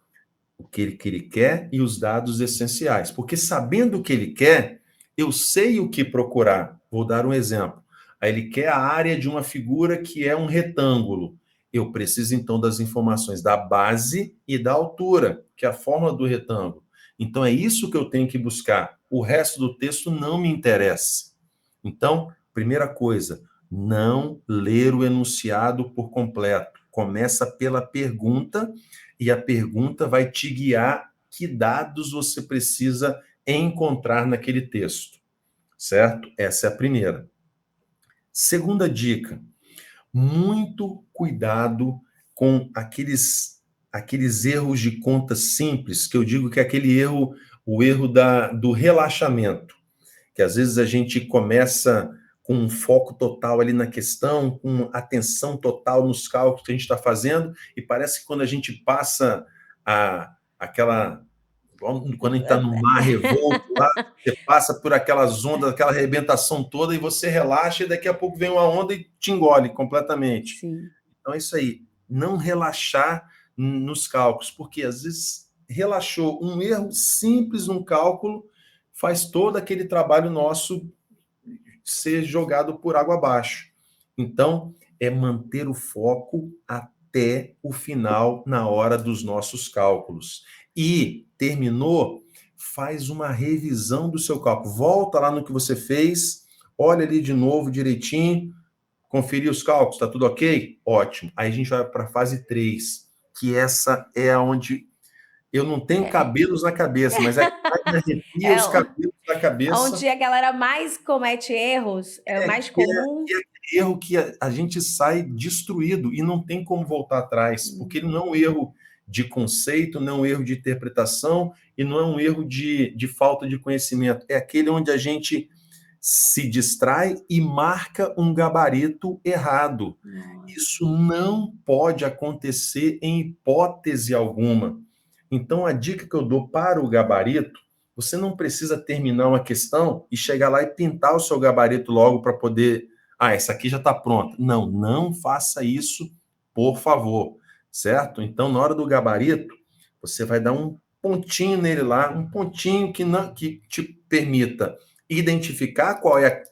o que ele quer e os dados essenciais. Porque sabendo o que ele quer, eu sei o que procurar. Vou dar um exemplo. Aí ele quer a área de uma figura que é um retângulo. Eu preciso então das informações da base e da altura, que é a forma do retângulo. Então é isso que eu tenho que buscar. O resto do texto não me interessa. Então, primeira coisa, não ler o enunciado por completo. Começa pela pergunta e a pergunta vai te guiar que dados você precisa encontrar naquele texto, certo? Essa é a primeira. Segunda dica, muito cuidado com aqueles erros de conta simples, que eu digo que é aquele erro, o erro do relaxamento, que às vezes a gente começa com um foco total ali na questão, com atenção total nos cálculos que a gente está fazendo, e parece que quando a gente passa aquela. Quando a gente está no mar revolto lá, você passa por aquelas ondas, aquela arrebentação toda, e você relaxa, e daqui a pouco vem uma onda e te engole completamente. Sim. Então é isso aí, não relaxar nos cálculos, porque às vezes relaxou um erro simples num cálculo, faz todo aquele trabalho nosso ser jogado por água abaixo. Então, é manter o foco até o final na hora dos nossos cálculos. E terminou, faz uma revisão do seu cálculo. Volta lá no que você fez, olha ali de novo direitinho, conferir os cálculos, está tudo ok? Ótimo. Aí a gente vai para a fase 3, que essa é onde eu não tenho cabelos na cabeça, mas é que me arrepia É os cabelos da cabeça. onde a galera mais comete erros, é o mais comum. Que é aquele erro que a gente sai destruído e não tem como voltar atrás, porque ele não é um erro de conceito, não é um erro de interpretação e não é um erro de falta de conhecimento. É aquele onde a gente se distrai e marca um gabarito errado. Nossa. Isso não pode acontecer em hipótese alguma. Então, a dica que eu dou para o gabarito, você não precisa terminar uma questão e chegar lá e pintar o seu gabarito logo para poder. Ah, essa aqui já está pronta. Não, não faça isso, por favor, certo? Então, na hora do gabarito, você vai dar um pontinho nele lá, um pontinho que te permita identificar qual é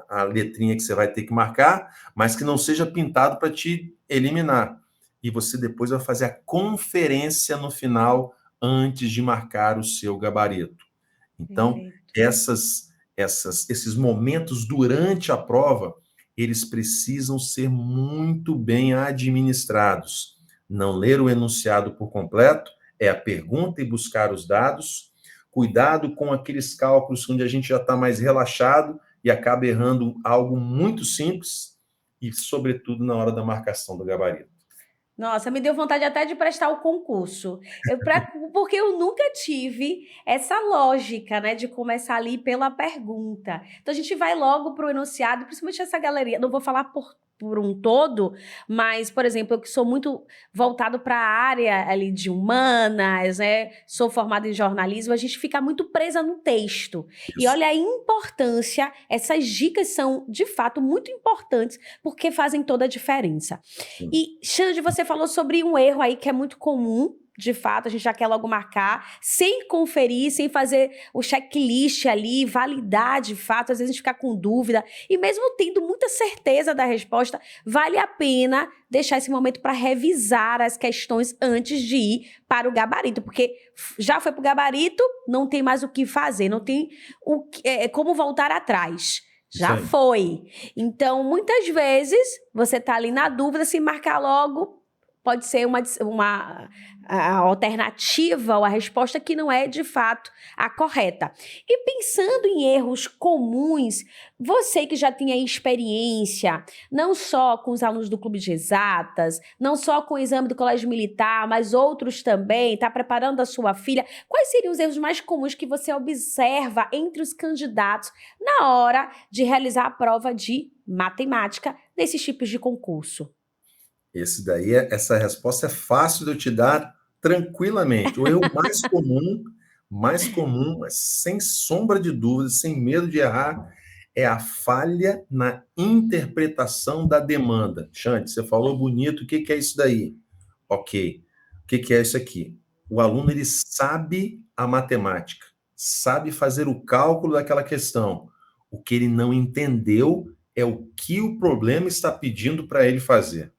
a letrinha que você vai ter que marcar, mas que não seja pintado para te eliminar. E você depois vai fazer a conferência no final antes de marcar o seu gabarito. Então, Perfeito. esses momentos durante a prova, eles precisam ser muito bem administrados. Não ler o enunciado por completo, é a pergunta e buscar os dados. Cuidado com aqueles cálculos onde a gente já está mais relaxado e acaba errando algo muito simples e, sobretudo, na hora da marcação do gabarito. Nossa, me deu vontade até de prestar o concurso. Porque eu nunca tive essa lógica, né, de começar ali pela pergunta. Então a gente vai logo para o enunciado, principalmente essa galeria. Não vou falar por um todo, mas, por exemplo, eu que sou muito voltado para a área ali de humanas, né? Sou formada em jornalismo, a gente fica muito presa no texto. E Isso. olha a importância, essas dicas são, de fato, muito importantes, porque fazem toda a diferença. Sim. E, Xande, você falou sobre um erro aí que é muito comum de fato, a gente já quer logo marcar, sem conferir, sem fazer o checklist ali, validar de fato, às vezes a gente fica com dúvida, e mesmo tendo muita certeza da resposta, vale a pena deixar esse momento para revisar as questões antes de ir para o gabarito, porque já foi para o gabarito, não tem mais o que fazer, não tem como voltar atrás. Já foi. Então, muitas vezes, você está ali na dúvida, se marcar logo, pode ser uma alternativa ou a resposta que não é, de fato, a correta. E pensando em erros comuns, você que já tinha experiência, não só com os alunos do Clube de Exatas, não só com o exame do Colégio Militar, mas outros também, está preparando a sua filha, quais seriam os erros mais comuns que você observa entre os candidatos na hora de realizar a prova de matemática desses tipos de concurso? Essa resposta é fácil de eu te dar tranquilamente. O erro mais comum, sem sombra de dúvida, sem medo de errar, é a falha na interpretação da demanda. Xande, você falou bonito, o que é isso daí? Ok. O que é isso aqui? O aluno, ele sabe a matemática, sabe fazer o cálculo daquela questão. O que ele não entendeu é o que o problema está pedindo para ele fazer.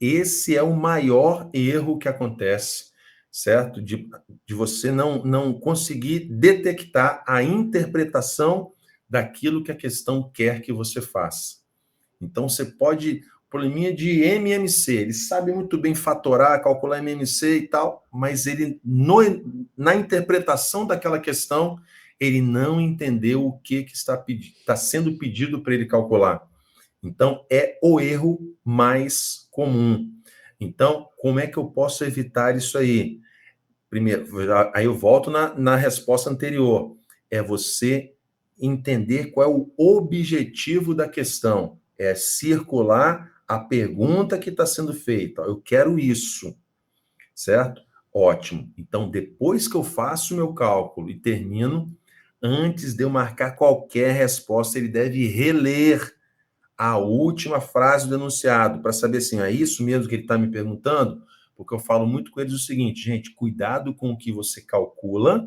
Esse é o maior erro que acontece, certo? De você não conseguir detectar a interpretação daquilo que a questão quer que você faça. Então, você pode... Probleminha de MMC, ele sabe muito bem fatorar, calcular MMC e tal, mas ele, na interpretação daquela questão, ele não entendeu o que está sendo pedido para ele calcular. Então, é o erro mais comum. Então, como é que eu posso evitar isso aí? Primeiro, aí eu volto na resposta anterior. É você entender qual é o objetivo da questão. É circular a pergunta que está sendo feita. Eu quero isso, certo? Ótimo. Então, depois que eu faço o meu cálculo e termino, antes de eu marcar qualquer resposta, ele deve reler a última frase do enunciado, para saber assim, é isso mesmo que ele está me perguntando? Porque eu falo muito com eles o seguinte, gente, cuidado com o que você calcula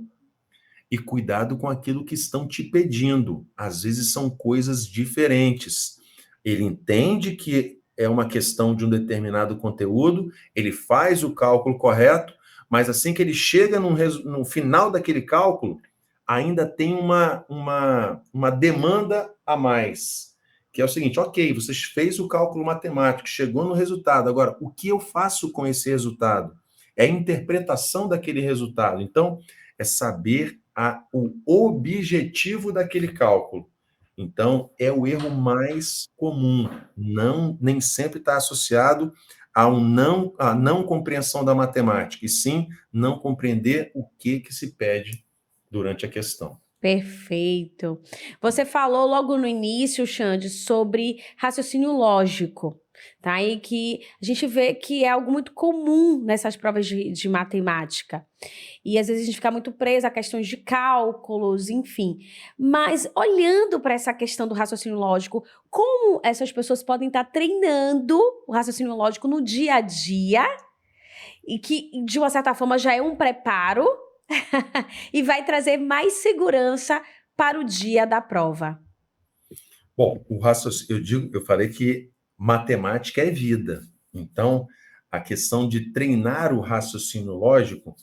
e cuidado com aquilo que estão te pedindo. Às vezes são coisas diferentes. Ele entende que é uma questão de um determinado conteúdo, ele faz o cálculo correto, mas assim que ele chega no final daquele cálculo, ainda tem uma demanda a mais, que é o seguinte, ok, você fez o cálculo matemático, chegou no resultado, agora, o que eu faço com esse resultado? É a interpretação daquele resultado. Então, é saber o objetivo daquele cálculo. Então, é o erro mais comum. Nem sempre está associado a não compreensão da matemática, e sim não compreender o que se pede durante a questão. Perfeito. Você falou logo no início, Xande, sobre raciocínio lógico, tá? E que a gente vê que é algo muito comum nessas provas de matemática. E às vezes a gente fica muito preso a questões de cálculos, enfim. Mas olhando para essa questão do raciocínio lógico, como essas pessoas podem estar treinando o raciocínio lógico no dia a dia e que, de uma certa forma, já é um preparo e vai trazer mais segurança para o dia da prova? Bom, o raciocínio, eu falei que matemática é vida. Então, a questão de treinar o raciocínio lógico,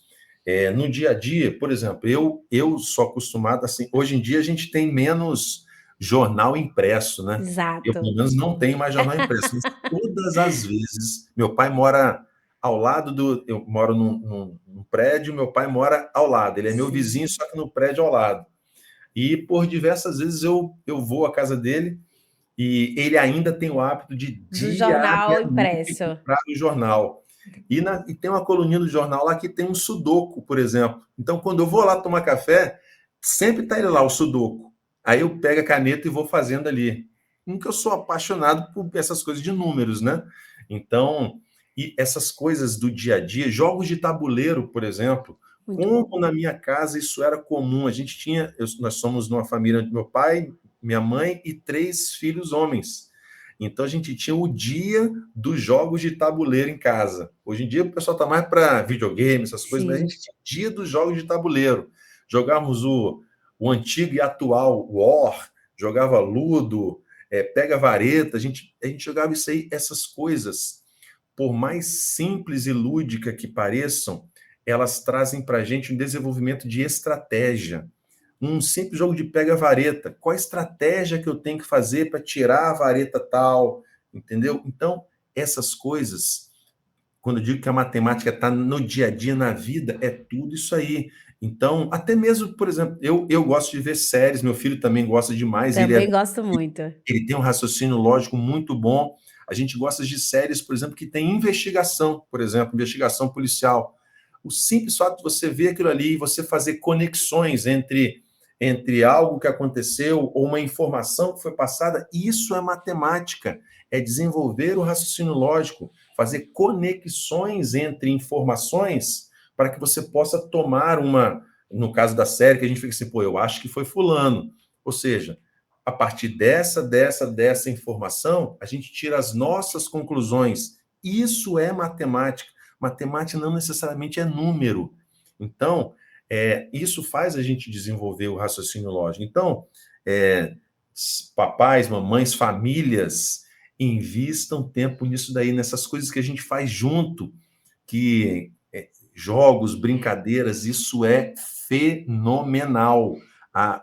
no dia a dia, por exemplo, eu sou acostumado assim, hoje em dia a gente tem menos jornal impresso, né? Eu, Exato. pelo menos, não tenho mais jornal impresso, mas todas as vezes, meu pai mora ao lado eu moro num prédio, meu pai mora ao lado, ele é meu vizinho, só que no prédio ao lado. E por diversas vezes eu vou à casa dele e ele ainda tem o hábito de Do jornal diariamente impresso. comprar o jornal. E tem uma coluninha do jornal lá que tem um sudoku, por exemplo. Então, quando eu vou lá tomar café, sempre está ele lá, o sudoku. Aí eu pego a caneta e vou fazendo ali. Nunca eu sou apaixonado por essas coisas de números, né? Então, e essas coisas do dia a dia, jogos de tabuleiro, por exemplo, Muito bom. como na minha casa isso era comum. A gente tinha, nós somos numa família de meu pai, minha mãe e 3 filhos homens. Então a gente tinha o dia dos jogos de tabuleiro em casa. Hoje em dia o pessoal está mais para videogame, essas coisas, mas a Sim. gente tinha dia dos jogos de tabuleiro. Jogávamos o antigo e atual War, jogava Ludo, Pega Vareta, a gente jogava isso aí, essas coisas, por mais simples e lúdica que pareçam, elas trazem para a gente um desenvolvimento de estratégia. Um simples jogo de pega-vareta. Qual a estratégia que eu tenho que fazer para tirar a vareta tal? Entendeu? Então, essas coisas, quando eu digo que a matemática está no dia a dia, na vida, é tudo isso aí. Então, até mesmo, por exemplo, eu gosto de ver séries, meu filho também gosta demais, Também gosto muito. ele tem um raciocínio lógico muito bom. A gente gosta de séries, por exemplo, que tem investigação, por exemplo, investigação policial. O simples fato de você ver aquilo ali e você fazer conexões entre algo que aconteceu ou uma informação que foi passada, isso é matemática, é desenvolver o raciocínio lógico, fazer conexões entre informações para que você possa tomar no caso da série, que a gente fica assim, pô, eu acho que foi fulano. Ou seja, a partir dessa informação, a gente tira as nossas conclusões. Isso é matemática. Matemática não necessariamente é número. Então, isso faz a gente desenvolver o raciocínio lógico. Então, papais, mamães, famílias, invistam tempo nisso daí, nessas coisas que a gente faz junto, que jogos, brincadeiras, isso é fenomenal.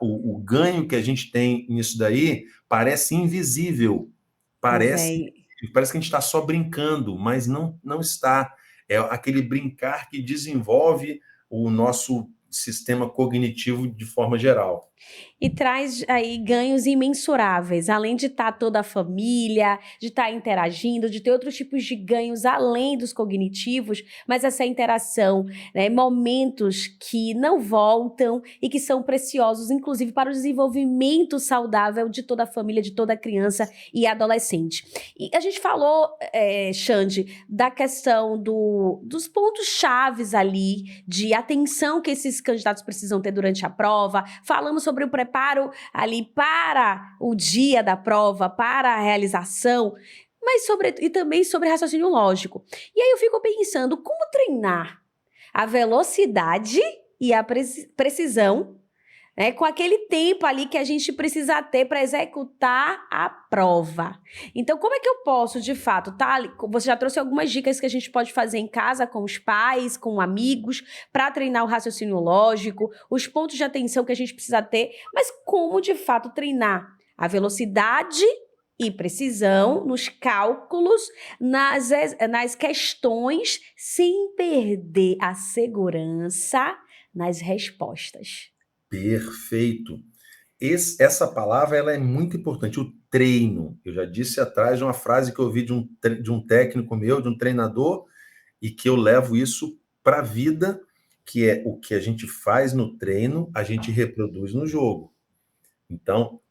O ganho que a gente tem nisso daí parece invisível, Mas parece, é. parece que a gente está só brincando, mas não está. É aquele brincar que desenvolve o nosso sistema cognitivo de forma geral. E traz aí ganhos imensuráveis, além de estar toda a família, de estar interagindo, de ter outros tipos de ganhos além dos cognitivos, mas essa interação, né, momentos que não voltam e que são preciosos, inclusive para o desenvolvimento saudável de toda a família, de toda criança e adolescente. E a gente falou, Xande, da questão dos pontos chaves ali, de atenção que esses candidatos precisam ter durante a prova, falamos sobre o preparo ali para o dia da prova, para a realização, mas e também sobre raciocínio lógico. E aí eu fico pensando, como treinar a velocidade e a precisão, né, com aquele tempo ali que a gente precisa ter para executar a prova. Então, como é que eu posso, de fato, tá? Você já trouxe algumas dicas que a gente pode fazer em casa, com os pais, com amigos, para treinar o raciocínio lógico, os pontos de atenção que a gente precisa ter, mas como, de fato, treinar a velocidade e precisão nos cálculos, nas questões, sem perder a segurança nas respostas. Perfeito. Essa palavra ela é muito importante, o treino. Eu já disse atrás de uma frase que eu ouvi de um técnico meu, de um treinador, e que eu levo isso para a vida, que é o que a gente faz no treino, a gente reproduz no jogo. Então,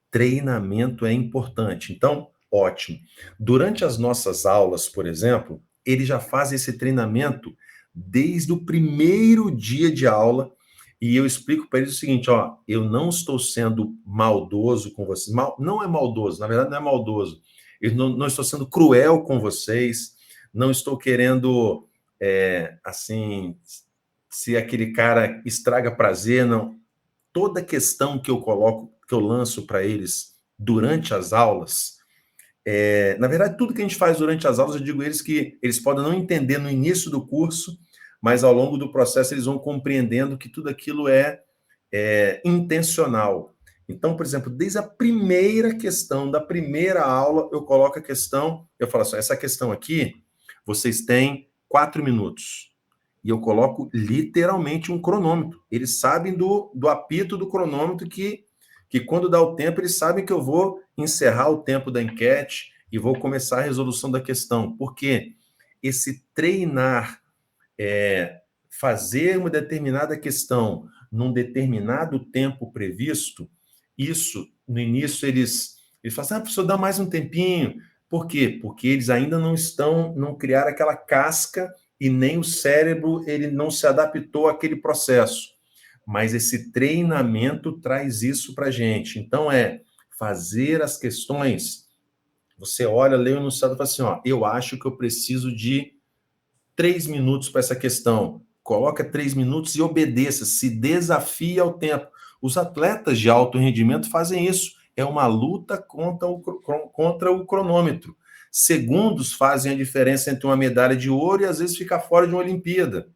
treinamento é importante. Então, ótimo. Durante as nossas aulas, por exemplo, ele já faz esse treinamento desde o primeiro dia de aula, e eu explico para eles o seguinte, ó, eu não estou sendo maldoso com vocês, não é maldoso, na verdade não é maldoso, eu não estou sendo cruel com vocês, não estou querendo, assim, se aquele cara estraga prazer, não. Toda questão que eu coloco, que eu lanço para eles durante as aulas, na verdade, tudo que a gente faz durante as aulas, eu digo a eles que eles podem não entender no início do curso, mas ao longo do processo eles vão compreendendo que tudo aquilo é intencional. Então, por exemplo, desde a primeira questão da primeira aula, eu coloco a questão, eu falo assim, essa questão aqui, vocês têm 4 minutos. E eu coloco literalmente um cronômetro. Eles sabem do apito do cronômetro que quando dá o tempo, eles sabem que eu vou encerrar o tempo da enquete e vou começar a resolução da questão. Porque esse treinar, fazer uma determinada questão num determinado tempo previsto, isso, no início, eles falam assim, professor, dá mais um tempinho. Por quê? Porque eles ainda não criaram aquela casca e nem o cérebro ele não se adaptou àquele processo. Mas esse treinamento traz isso para a gente. Então, fazer as questões Você olha, lê o enunciado e fala assim, ó, eu acho que eu preciso de 3 minutos para essa questão. Coloca 3 minutos e obedeça, se desafie ao tempo. Os atletas de alto rendimento fazem isso. É uma luta contra o cronômetro. Segundos fazem a diferença entre uma medalha de ouro e às vezes ficar fora de uma Olimpíada.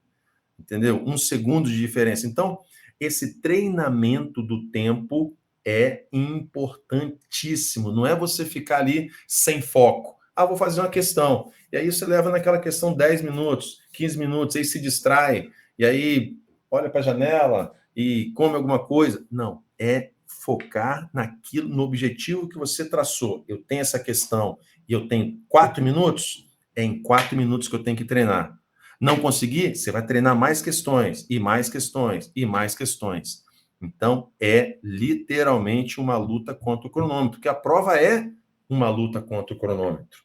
Entendeu? 1 segundo de diferença. Então, esse treinamento do tempo é importantíssimo. Não é você ficar ali sem foco. Ah, vou fazer uma questão. E aí você leva naquela questão 10 minutos, 15 minutos, aí se distrai, e aí olha para a janela e come alguma coisa. Não, é focar naquilo, no objetivo que você traçou. Eu tenho essa questão e eu tenho 4 minutos, é em 4 minutos que eu tenho que treinar. Não conseguir, você vai treinar mais questões, e mais questões, e mais questões. Então, é literalmente uma luta contra o cronômetro, porque a prova é uma luta contra o cronômetro.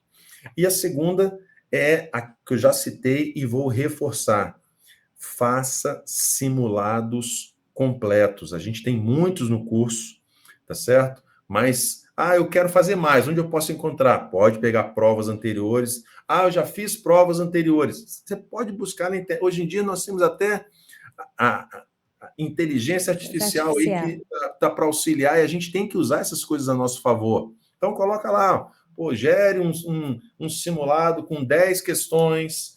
E a segunda é a que eu já citei e vou reforçar. Faça simulados completos. A gente tem muitos no curso, tá certo? Mas, eu quero fazer mais. Onde eu posso encontrar? Pode pegar provas anteriores. Eu já fiz provas anteriores. Você pode buscar na internet. Hoje em dia nós temos até a inteligência artificial aí que está para auxiliar e a gente tem que usar essas coisas a nosso favor. Então, coloca lá, gere um simulado com 10 questões,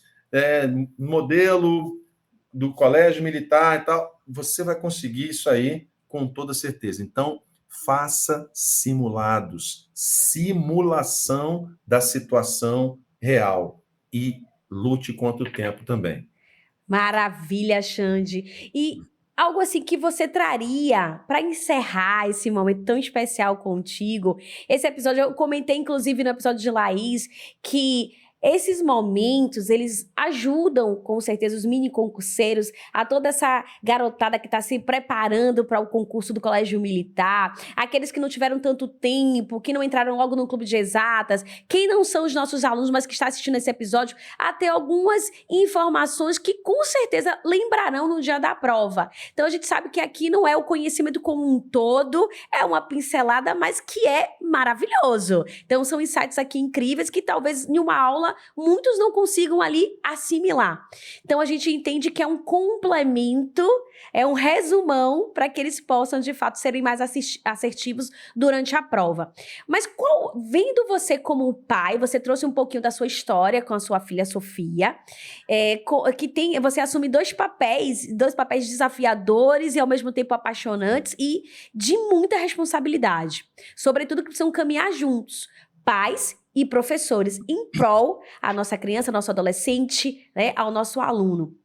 modelo do colégio militar e tal. Você vai conseguir isso aí com toda certeza. Então, faça simulados, simulação da situação real e lute contra o tempo também. Maravilha, Xande. E algo assim que você traria para encerrar esse momento tão especial contigo. Esse episódio, eu comentei inclusive no episódio de Laís, que esses momentos, eles ajudam, com certeza, os mini concurseiros, a toda essa garotada que está se preparando para o concurso do Colégio Militar, aqueles que não tiveram tanto tempo, que não entraram logo no clube de exatas, quem não são os nossos alunos, mas que está assistindo esse episódio, a ter algumas informações que com certeza lembrarão no dia da prova. Então a gente sabe que aqui não é o conhecimento como um todo, é uma pincelada, mas que é maravilhoso. Então são insights aqui incríveis que talvez em uma aula muitos não consigam ali assimilar. Então a gente entende que é um complemento, é um resumão para que eles possam de fato serem mais assertivos durante a prova. Mas vendo você como pai, você trouxe um pouquinho da sua história com a sua filha Sofia, você assume dois papéis desafiadores e ao mesmo tempo apaixonantes e de muita responsabilidade. Sobretudo que precisam caminhar juntos, pais e professores, em prol à nossa criança, ao nosso adolescente, né, ao nosso aluno.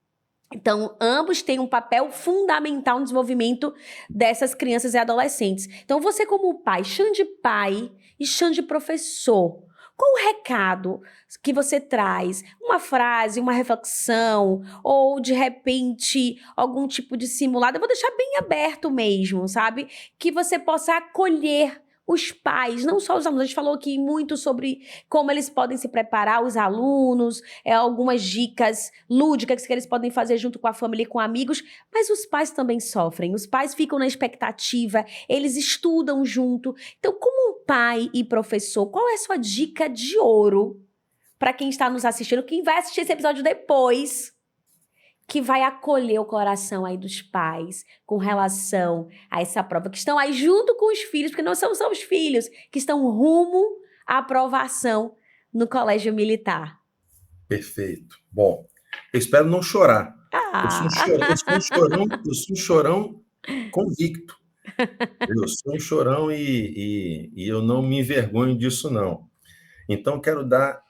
Então, ambos têm um papel fundamental no desenvolvimento dessas crianças e adolescentes. Então, você como pai e Xande professor, qual o recado que você traz? Uma frase, uma reflexão, ou de repente algum tipo de simulado? Eu vou deixar bem aberto mesmo, sabe? Que você possa acolher os pais, não só os alunos. A gente falou aqui muito sobre como eles podem se preparar, os alunos, algumas dicas lúdicas que eles podem fazer junto com a família e com amigos, mas os pais também sofrem. Os pais ficam na expectativa, eles estudam junto. Então, como pai e professor, qual é a sua dica de ouro para quem está nos assistindo, quem vai assistir esse episódio depois, que vai acolher o coração aí dos pais com relação a essa prova, que estão aí junto com os filhos, porque não são só os filhos que estão rumo à aprovação no Colégio Militar. Perfeito. Bom, eu espero não chorar. Eu sou um chorão convicto. Eu sou um chorão e eu não me envergonho disso, não. Então, quero dar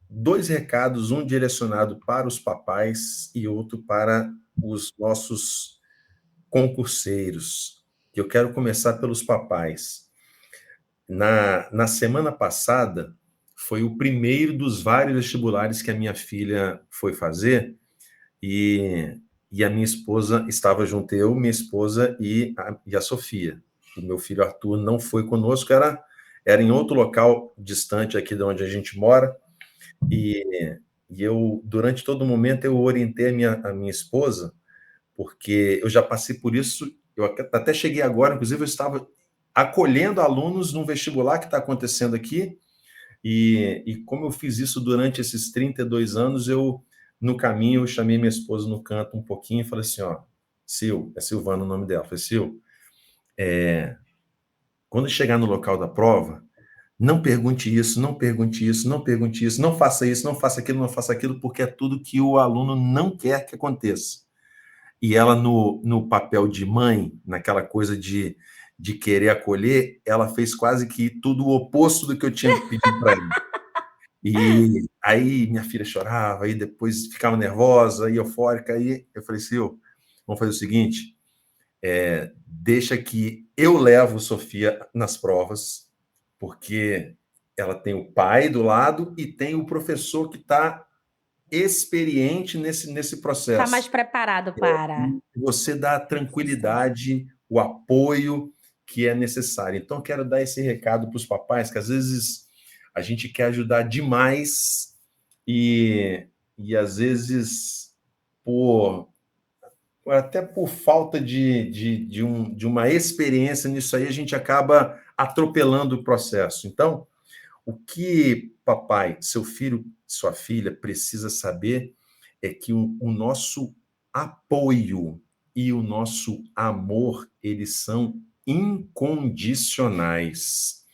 2 recados, um direcionado para os papais e outro para os nossos concurseiros. Eu quero começar pelos papais. Na semana passada, foi o primeiro dos vários vestibulares que a minha filha foi fazer e a minha esposa estava junto, eu, minha esposa e a Sofia. O meu filho Arthur não foi conosco, era em outro local distante aqui de onde a gente mora, e eu, durante todo o momento, eu orientei a minha esposa, porque eu já passei por isso, eu até cheguei agora, inclusive eu estava acolhendo alunos num vestibular que está acontecendo aqui, E como eu fiz isso durante esses 32 anos, no caminho, eu chamei minha esposa no canto um pouquinho e falei assim, ó, Sil, é Silvana o nome dela, eu falei, Sil, quando chegar no local da prova, não pergunte isso, não pergunte isso, não pergunte isso, não faça isso, não faça aquilo, não faça aquilo, porque é tudo que o aluno não quer que aconteça. E ela, no papel de mãe, naquela coisa de querer acolher, ela fez quase que tudo o oposto do que eu tinha pedido para ela. E aí minha filha chorava, aí depois ficava nervosa e eufórica, aí eu falei, Sil, vamos fazer o seguinte, deixa que eu levo Sofia nas provas, porque ela tem o pai do lado e tem o professor que está experiente nesse Tá mais processo. preparado para. Você dá a tranquilidade, o apoio que é necessário. Então, quero dar esse recado para os papais, que às vezes a gente quer ajudar demais e às vezes, até por falta de uma experiência nisso aí, a gente acaba atropelando o processo. Então, o que papai, seu filho, sua filha precisa saber é que o nosso apoio e o nosso amor, eles são incondicionais.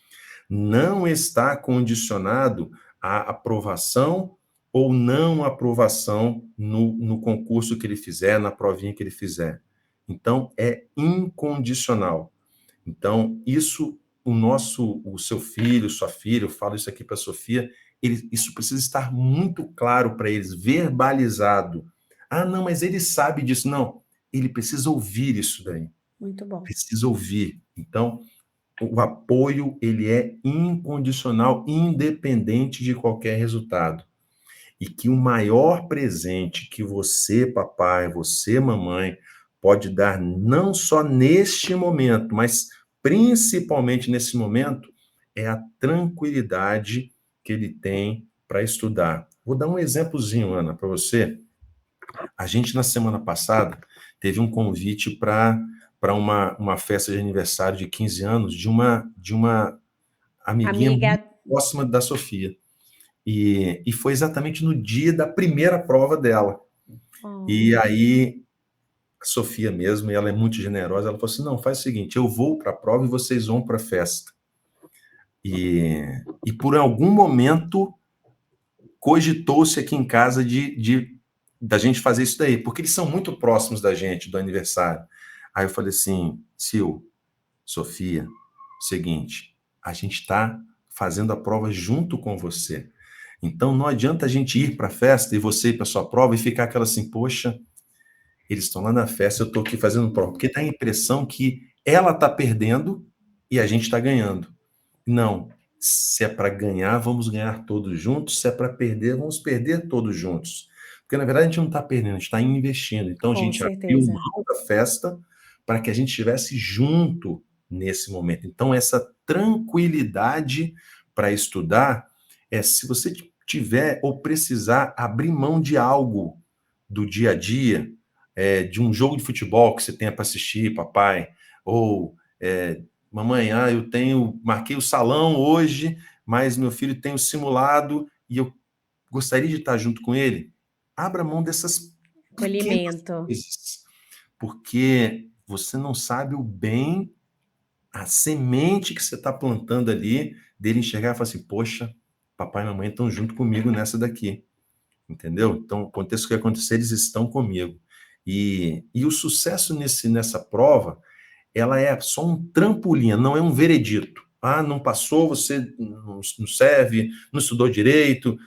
Não está condicionado à aprovação ou não aprovação no concurso que ele fizer, na provinha que ele fizer. Então, é incondicional. Então, isso, o seu filho, sua filha, eu falo isso aqui para a Sofia, isso precisa estar muito claro para eles, verbalizado. Ah, não, mas ele sabe disso. Não, ele precisa ouvir isso daí. Muito bom. Precisa ouvir. Então, o apoio, ele é incondicional, independente de qualquer resultado. E que o maior presente que você, papai, você, mamãe, pode dar não só neste momento, mas principalmente nesse momento, é a tranquilidade que ele tem para estudar. Vou dar um exemplozinho, Ana, para você. A gente, na semana passada, teve um convite para uma festa de aniversário de 15 anos de uma amiguinha Amiga. muito próxima da Sofia. E foi exatamente no dia da primeira prova dela. E aí, a Sofia mesmo, e ela é muito generosa, ela falou assim, não, faz o seguinte, eu vou para a prova e vocês vão para a festa. E por algum momento, cogitou-se aqui em casa da gente fazer isso daí, porque eles são muito próximos da gente, do aniversário. Aí eu falei assim, Sil, Sofia, seguinte, a gente está fazendo a prova junto com você. Então, não adianta a gente ir para a festa e você ir para a sua prova e ficar aquela assim, poxa, eles estão lá na festa, eu estou aqui fazendo prova. Porque dá a impressão que ela está perdendo e a gente está ganhando. Não, se é para ganhar, vamos ganhar todos juntos. Se é para perder, vamos perder todos juntos. Porque, na verdade, a gente não está perdendo, a gente está investindo. Então, a Com gente abriu certeza. mão da festa para que a gente estivesse junto nesse momento. Então, essa tranquilidade para estudar se você tiver ou precisar abrir mão de algo do dia a dia, de um jogo de futebol que você tenha para assistir, papai, ou mamãe, marquei o salão hoje, mas meu filho tem o simulado e eu gostaria de estar junto com ele. Abra mão dessas pequenas Acolhimento. coisas, porque você não sabe o bem, a semente que você está plantando ali, dele enxergar e falar assim, poxa, papai e mamãe estão junto comigo nessa daqui, entendeu? Então, aconteça o que acontecer, eles estão comigo. E o sucesso nessa prova, ela é só um trampolim, não é um veredito. Ah, não passou, você não serve, não estudou direito,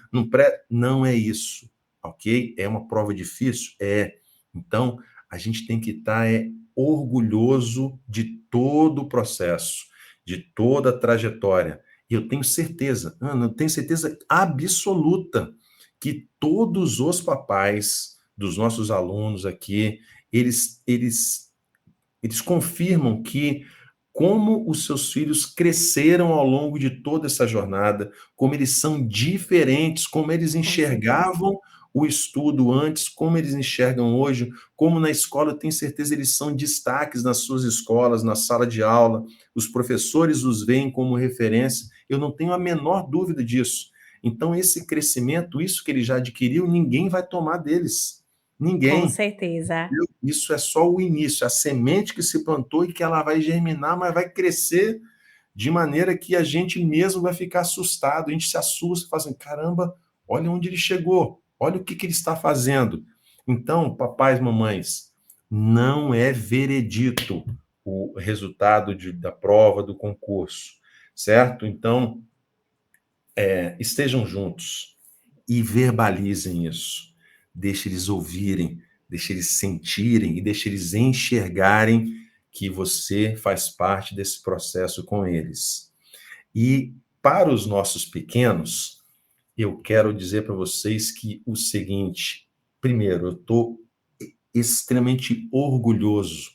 não é isso, ok? É uma prova difícil? É. Então, a gente tem que estar orgulhoso de todo o processo, de toda a trajetória. E eu tenho certeza, Ana, eu tenho certeza absoluta que todos os papais dos nossos alunos aqui, eles confirmam que como os seus filhos cresceram ao longo de toda essa jornada, como eles são diferentes, como eles Com certeza. enxergavam o estudo antes, como eles enxergam hoje, como na escola, eu tenho certeza eles são destaques nas suas escolas, na sala de aula, os professores os veem como referência, Eu não tenho a menor dúvida disso. Então, esse crescimento, isso que ele já adquiriu, ninguém vai tomar deles. Com Ninguém. certeza. Isso é só o início, a semente que se plantou e que ela vai germinar, mas vai crescer de maneira que a gente mesmo vai ficar assustado, a gente se assusta, fala assim, caramba, olha onde ele chegou, olha o que ele está fazendo. Então, papais, mamães, não é veredito o resultado da prova, do concurso, certo? Então, estejam juntos e verbalizem isso. Deixe eles ouvirem, deixe eles sentirem e deixe eles enxergarem que você faz parte desse processo com eles. E para os nossos pequenos, eu quero dizer para vocês que o seguinte: primeiro, eu estou extremamente orgulhoso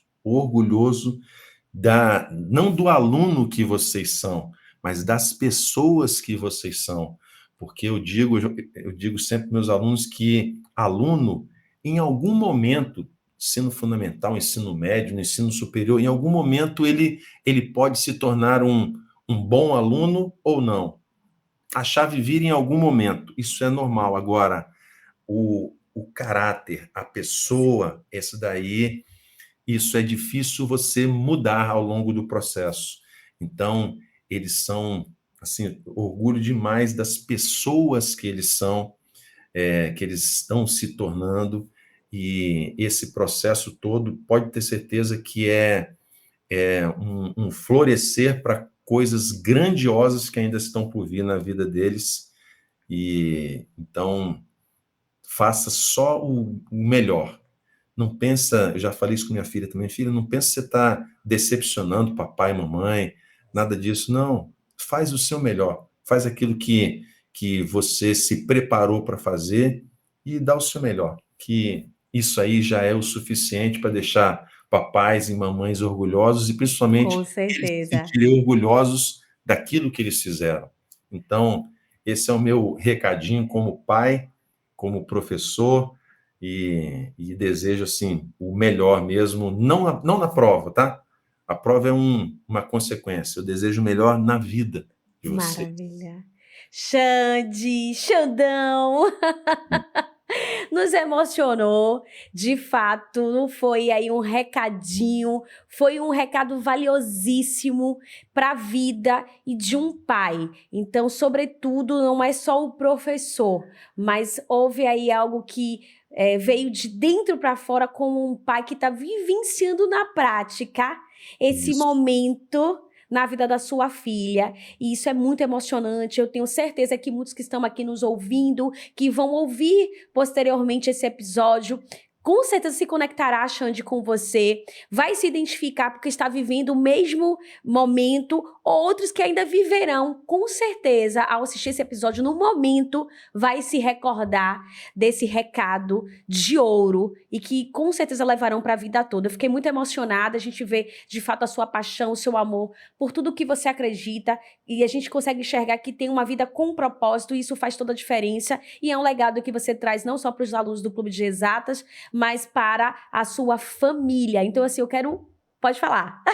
não do aluno que vocês são, mas das pessoas que vocês são. Porque eu digo sempre para meus alunos que aluno, em algum momento, ensino fundamental, ensino médio, no ensino superior, em algum momento ele pode se tornar um bom aluno ou não. A chave vira em algum momento, isso é normal. Agora, o caráter, a pessoa, esse daí, isso é difícil você mudar ao longo do processo. Então, eles são, assim, orgulho demais das pessoas que eles são, que eles estão se tornando, e esse processo todo pode ter certeza que é um florescer para coisas grandiosas que ainda estão por vir na vida deles, e então faça só o melhor. Não pensa, eu já falei isso com minha filha também, filha, não pensa que você está decepcionando papai e mamãe, nada disso, não. Faz o seu melhor, faz aquilo que você se preparou para fazer e dá o seu melhor, que isso aí já é o suficiente para deixar papais e mamães orgulhosos e Com principalmente eles se certeza. sentirem orgulhosos daquilo que eles fizeram. Então, esse é o meu recadinho como pai, como professor, e desejo, assim, o melhor mesmo, não na prova, tá? A prova é uma consequência. Eu desejo o melhor na vida de vocês. Maravilha. Xande, Xandão, nos emocionou. De fato, foi aí um recadinho, foi um recado valiosíssimo para a vida e de um pai. Então, sobretudo, não é só o professor, mas houve aí algo que veio de dentro para fora como um pai que está vivenciando na prática esse Isso. momento na vida da sua filha. E isso é muito emocionante. Eu tenho certeza que muitos que estão aqui nos ouvindo, que vão ouvir posteriormente esse episódio, com certeza se conectará, Xande, com você, vai se identificar porque está vivendo o mesmo momento, outros que ainda viverão, com certeza, ao assistir esse episódio, no momento, vai se recordar desse recado de ouro e que com certeza levarão para a vida toda. Eu fiquei muito emocionada, a gente vê de fato a sua paixão, o seu amor por tudo que você acredita, e a gente consegue enxergar que tem uma vida com propósito, e isso faz toda a diferença, e é um legado que você traz não só para os alunos do Clube de Exatas, mas para a sua família. Então, assim, eu quero... Pode falar.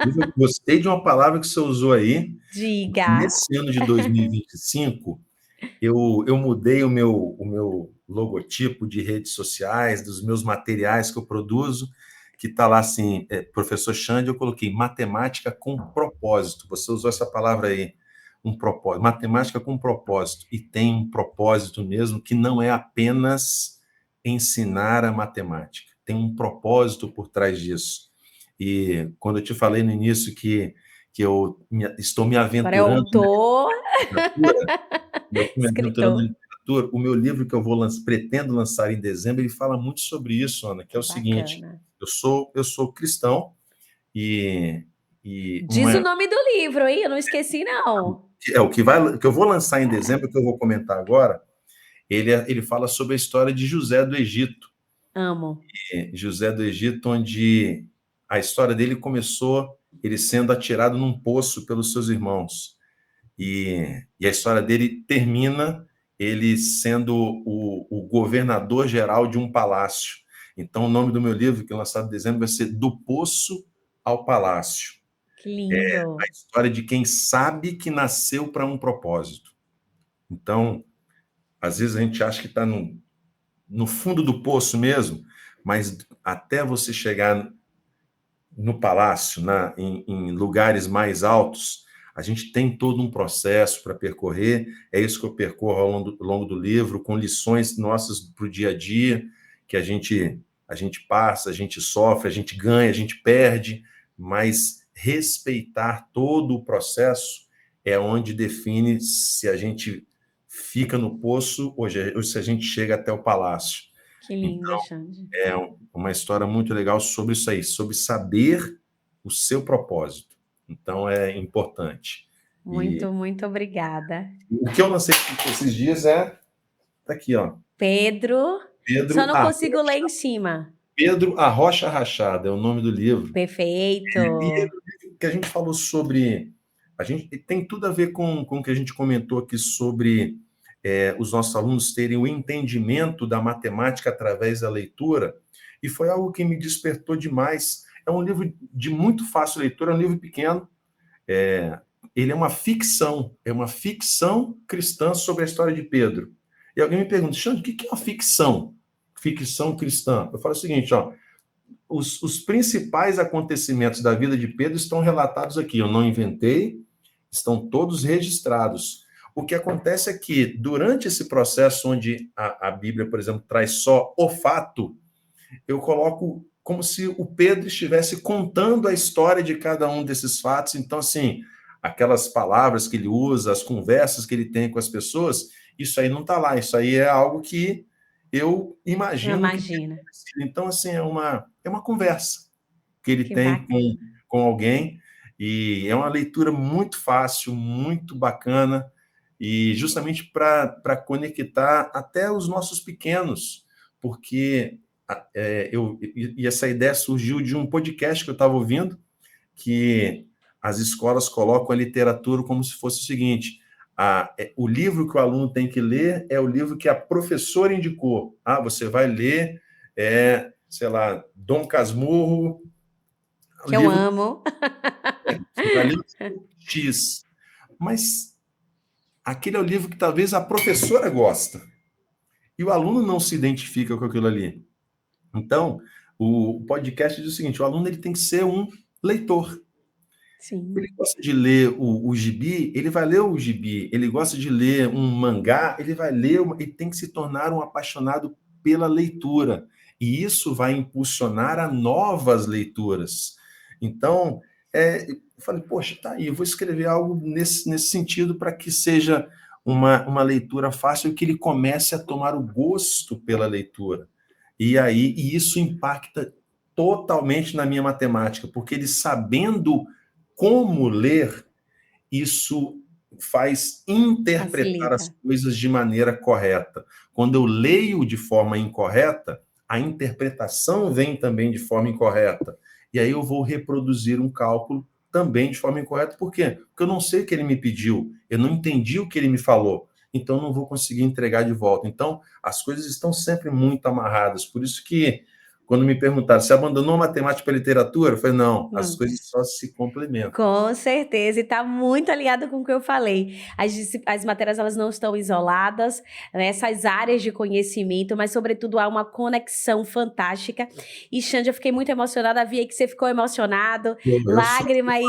Eu gostei de uma palavra que você usou aí, porque Diga. nesse ano de 2025, eu mudei o meu logotipo de redes sociais, dos meus materiais que eu produzo, que está lá assim, professor Xande, eu coloquei matemática com propósito. Você usou essa palavra aí, um propósito, matemática com propósito, e tem um propósito mesmo que não é apenas ensinar a matemática, tem um propósito por trás disso. E quando eu te falei no início que estou me Agora é aventurando autor, na literatura, eu estou me aventurando na escritor. literatura, o meu livro que eu pretendo lançar em dezembro, ele fala muito sobre isso, Ana, que é Que o seguinte: bacana. eu sou cristão e, e Diz o nome do livro, hein? Eu não esqueci, não. o que eu vou lançar em dezembro, que eu vou comentar agora, ele fala sobre a história de José do Egito. Amo. José do Egito, onde a história dele começou ele sendo atirado num poço pelos seus irmãos. E a história dele termina ele sendo o governador geral de um palácio. Então, o nome do meu livro, que é lançado em dezembro, vai ser Do Poço ao Palácio. Que A lindo. história de quem sabe que nasceu para um propósito. Então, às vezes a gente acha que está no fundo do poço mesmo, mas até você chegar no palácio, em lugares mais altos, a gente tem todo um processo para percorrer. É isso que eu percorro ao longo do livro, com lições nossas para o dia a dia, que a gente passa, a gente sofre, a gente ganha, a gente perde, mas respeitar todo o processo é onde define se a gente fica no poço ou se a gente chega até o palácio. Que Então, linda, Xande. é uma história muito legal sobre isso aí, sobre saber o seu propósito. Então, é importante. E Muito, muito obrigada. o que eu lancei esses dias tá aqui, ó. Pedro, só Pedro não a, consigo ler em cima. Pedro a Rocha Rachada é o nome do livro. E é Perfeito. um livro que a gente falou sobre. A gente tem tudo a ver com o que a gente comentou aqui sobre os nossos alunos terem o entendimento da matemática através da leitura, e foi algo que me despertou demais. É um livro de muito fácil leitura, é um livro pequeno. É, ele é uma ficção cristã sobre a história de Pedro. E alguém me pergunta, Xande, o que é uma ficção? Ficção cristã. Eu falo o seguinte, ó, os principais acontecimentos da vida de Pedro estão relatados aqui. Eu não inventei, estão todos registrados. O que acontece é que, durante esse processo onde a Bíblia, por exemplo, traz só o fato, eu coloco como se o Pedro estivesse contando a história de cada um desses fatos. Então, assim, aquelas palavras que ele usa, as conversas que ele tem com as pessoas, isso aí não está lá. Isso aí é algo que eu imagino que tenha Imagina. acontecido. Então, assim, é uma conversa que ele Que tem bacana. com alguém, e é uma leitura muito fácil, muito bacana, e justamente para conectar até os nossos pequenos, porque essa ideia surgiu de um podcast que eu estava ouvindo, que as escolas colocam a literatura como se fosse o seguinte: o livro que o aluno tem que ler é o livro que a professora indicou. Você vai ler, sei lá, Dom Casmurro, o Que eu livro amo. você vai ler X. Mas aquele é o livro que talvez a professora gosta, e o aluno não se identifica com aquilo ali. Então, o podcast diz o seguinte: o aluno ele tem que ser um leitor. Ele Sim, gosta de ler o gibi, ele vai ler o gibi. Ele gosta de ler um mangá, ele vai ler, ele tem que se tornar um apaixonado pela leitura. E isso vai impulsionar a novas leituras. Então, eu falei, poxa, tá aí, eu vou escrever algo nesse sentido para que seja uma leitura fácil e que ele comece a tomar o gosto pela leitura. E isso impacta totalmente na minha matemática, porque ele sabendo como ler, isso faz interpretar facilita. as coisas de maneira correta. Quando eu leio de forma incorreta, a interpretação vem também de forma incorreta. E aí eu vou reproduzir um cálculo também de forma incorreta. Por quê? Porque eu não sei o que ele me pediu, eu não entendi o que ele me falou, então eu não vou conseguir entregar de volta. Então, as coisas estão sempre muito amarradas. Por isso que, quando me perguntaram, você abandonou matemática para literatura? Eu falei, não, as Não. coisas só se complementam. Com certeza, e está muito alinhado com o que eu falei. As matérias elas não estão isoladas, né? Essas áreas de conhecimento, mas sobretudo há uma conexão fantástica. E Xande, eu fiquei muito emocionada, vi aí que você ficou emocionado, Eu sou. lágrimas aí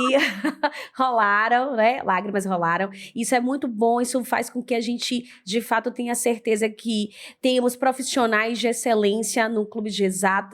rolaram, né? Lágrimas rolaram. Isso é muito bom, isso faz com que a gente, de fato, tenha certeza que temos profissionais de excelência no Clube de Exatas,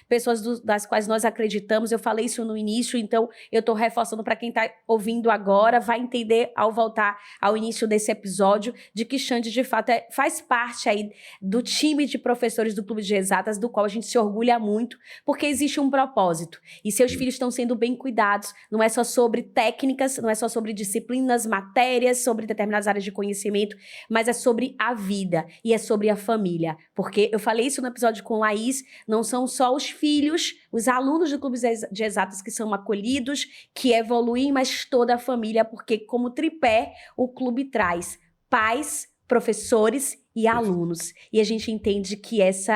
pessoas das quais nós acreditamos. Eu falei isso no início, então eu estou reforçando para quem está ouvindo agora, vai entender ao voltar ao início desse episódio, de que Xande, de fato, faz parte aí do time de professores do Clube de Exatas, do qual a gente se orgulha muito, porque existe um propósito. E seus filhos estão sendo bem cuidados. Não é só sobre técnicas, não é só sobre disciplinas, matérias, sobre determinadas áreas de conhecimento, mas é sobre a vida e é sobre a família. Porque eu falei isso no episódio com Laís, não são só os filhos, os alunos do Clube de Exatas que são acolhidos, que evoluem, mas toda a família, porque como tripé o clube traz pais, professores e alunos. E a gente entende que esse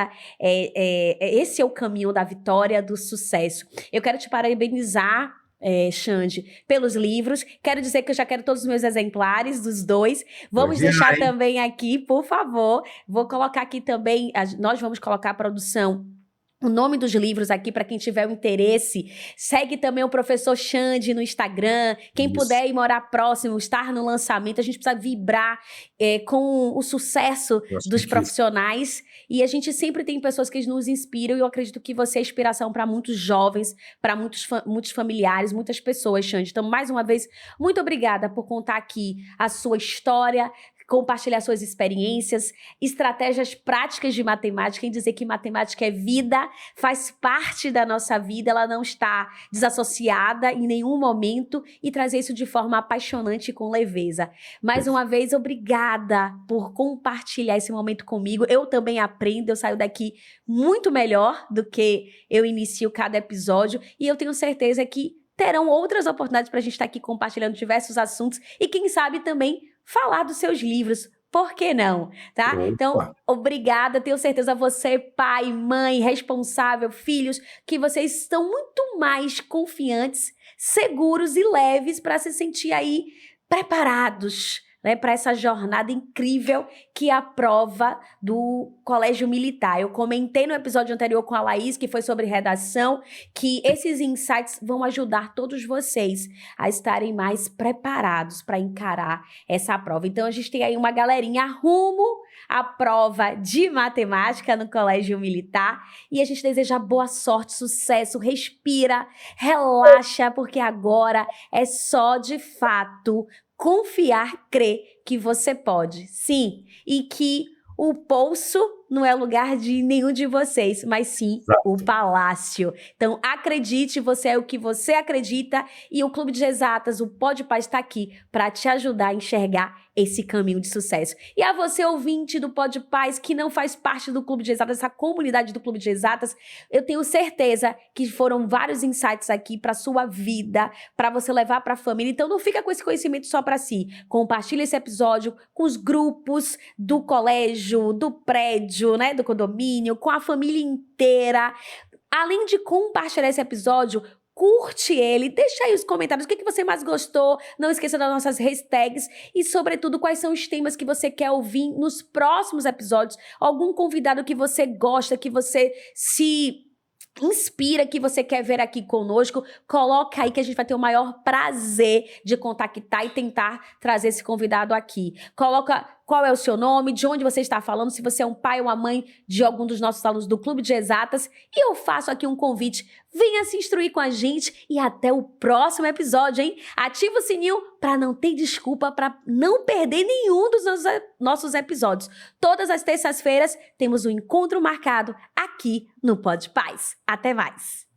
é o caminho da vitória, do sucesso. Eu quero te parabenizar Xande, pelos livros. Quero dizer que eu já quero todos os meus exemplares dos dois. Vamos Pode ir, deixar hein? também aqui, por favor. Vou colocar aqui também, nós vamos colocar a produção. O nome dos livros aqui, para quem tiver o interesse. Segue também o professor Xande no Instagram. Quem Isso. puder ir morar próximo, estar no lançamento, a gente precisa vibrar com o sucesso dos profissionais. E a gente sempre tem pessoas que nos inspiram. E eu acredito que você é inspiração para muitos jovens, para muitos familiares, muitas pessoas, Xande. Então, mais uma vez, muito obrigada por contar aqui a sua história, compartilhar suas experiências, estratégias práticas de matemática, em dizer que matemática é vida, faz parte da nossa vida, ela não está desassociada em nenhum momento, e trazer isso de forma apaixonante e com leveza. Mais uma vez, obrigada por compartilhar esse momento comigo. Eu também aprendo, eu saio daqui muito melhor do que eu inicio cada episódio, e eu tenho certeza que terão outras oportunidades para a gente estar aqui compartilhando diversos assuntos e, quem sabe, também falar dos seus livros. Por que não? Tá? Opa. Então, obrigada. Tenho certeza você, pai, mãe, responsável, filhos, que vocês estão muito mais confiantes, seguros e leves para se sentir aí preparados, né, para essa jornada incrível que é a prova do Colégio Militar. Eu comentei no episódio anterior com a Laís, que foi sobre redação, que esses insights vão ajudar todos vocês a estarem mais preparados para encarar essa prova. Então, a gente tem aí uma galerinha rumo à prova de matemática no Colégio Militar, e a gente deseja boa sorte, sucesso, respira, relaxa, porque agora é só, de fato, confiar, crer que você pode. Sim, e que o poço não é lugar de nenhum de vocês, mas sim o palácio. Então, acredite, você é o que você acredita, e o Clube de Exatas, o Pode Paz, está aqui para te ajudar a enxergar esse caminho de sucesso. E a você, ouvinte do Pode Paz, que não faz parte do Clube de Exatas, essa comunidade do Clube de Exatas, eu tenho certeza que foram vários insights aqui para sua vida, para você levar para a família. Então, não fica com esse conhecimento só para si. Compartilhe esse episódio com os grupos do colégio, do prédio, né, do condomínio, com a família inteira. Além de compartilhar esse episódio, curte ele, deixa aí os comentários, o que você mais gostou, não esqueça das nossas hashtags e, sobretudo, quais são os temas que você quer ouvir nos próximos episódios, algum convidado que você gosta, que você se inspira, que você quer ver aqui conosco, coloca aí que a gente vai ter o maior prazer de contactar e tentar trazer esse convidado aqui. Coloca qual é o seu nome, de onde você está falando, se você é um pai ou uma mãe de algum dos nossos alunos do Clube de Exatas, e eu faço aqui um convite, venha se instruir com a gente e até o próximo episódio, hein? Ativa o sininho para não ter desculpa, para não perder nenhum dos nossos episódios. Todas as terças-feiras temos um encontro marcado aqui no Pode Paz. Até mais!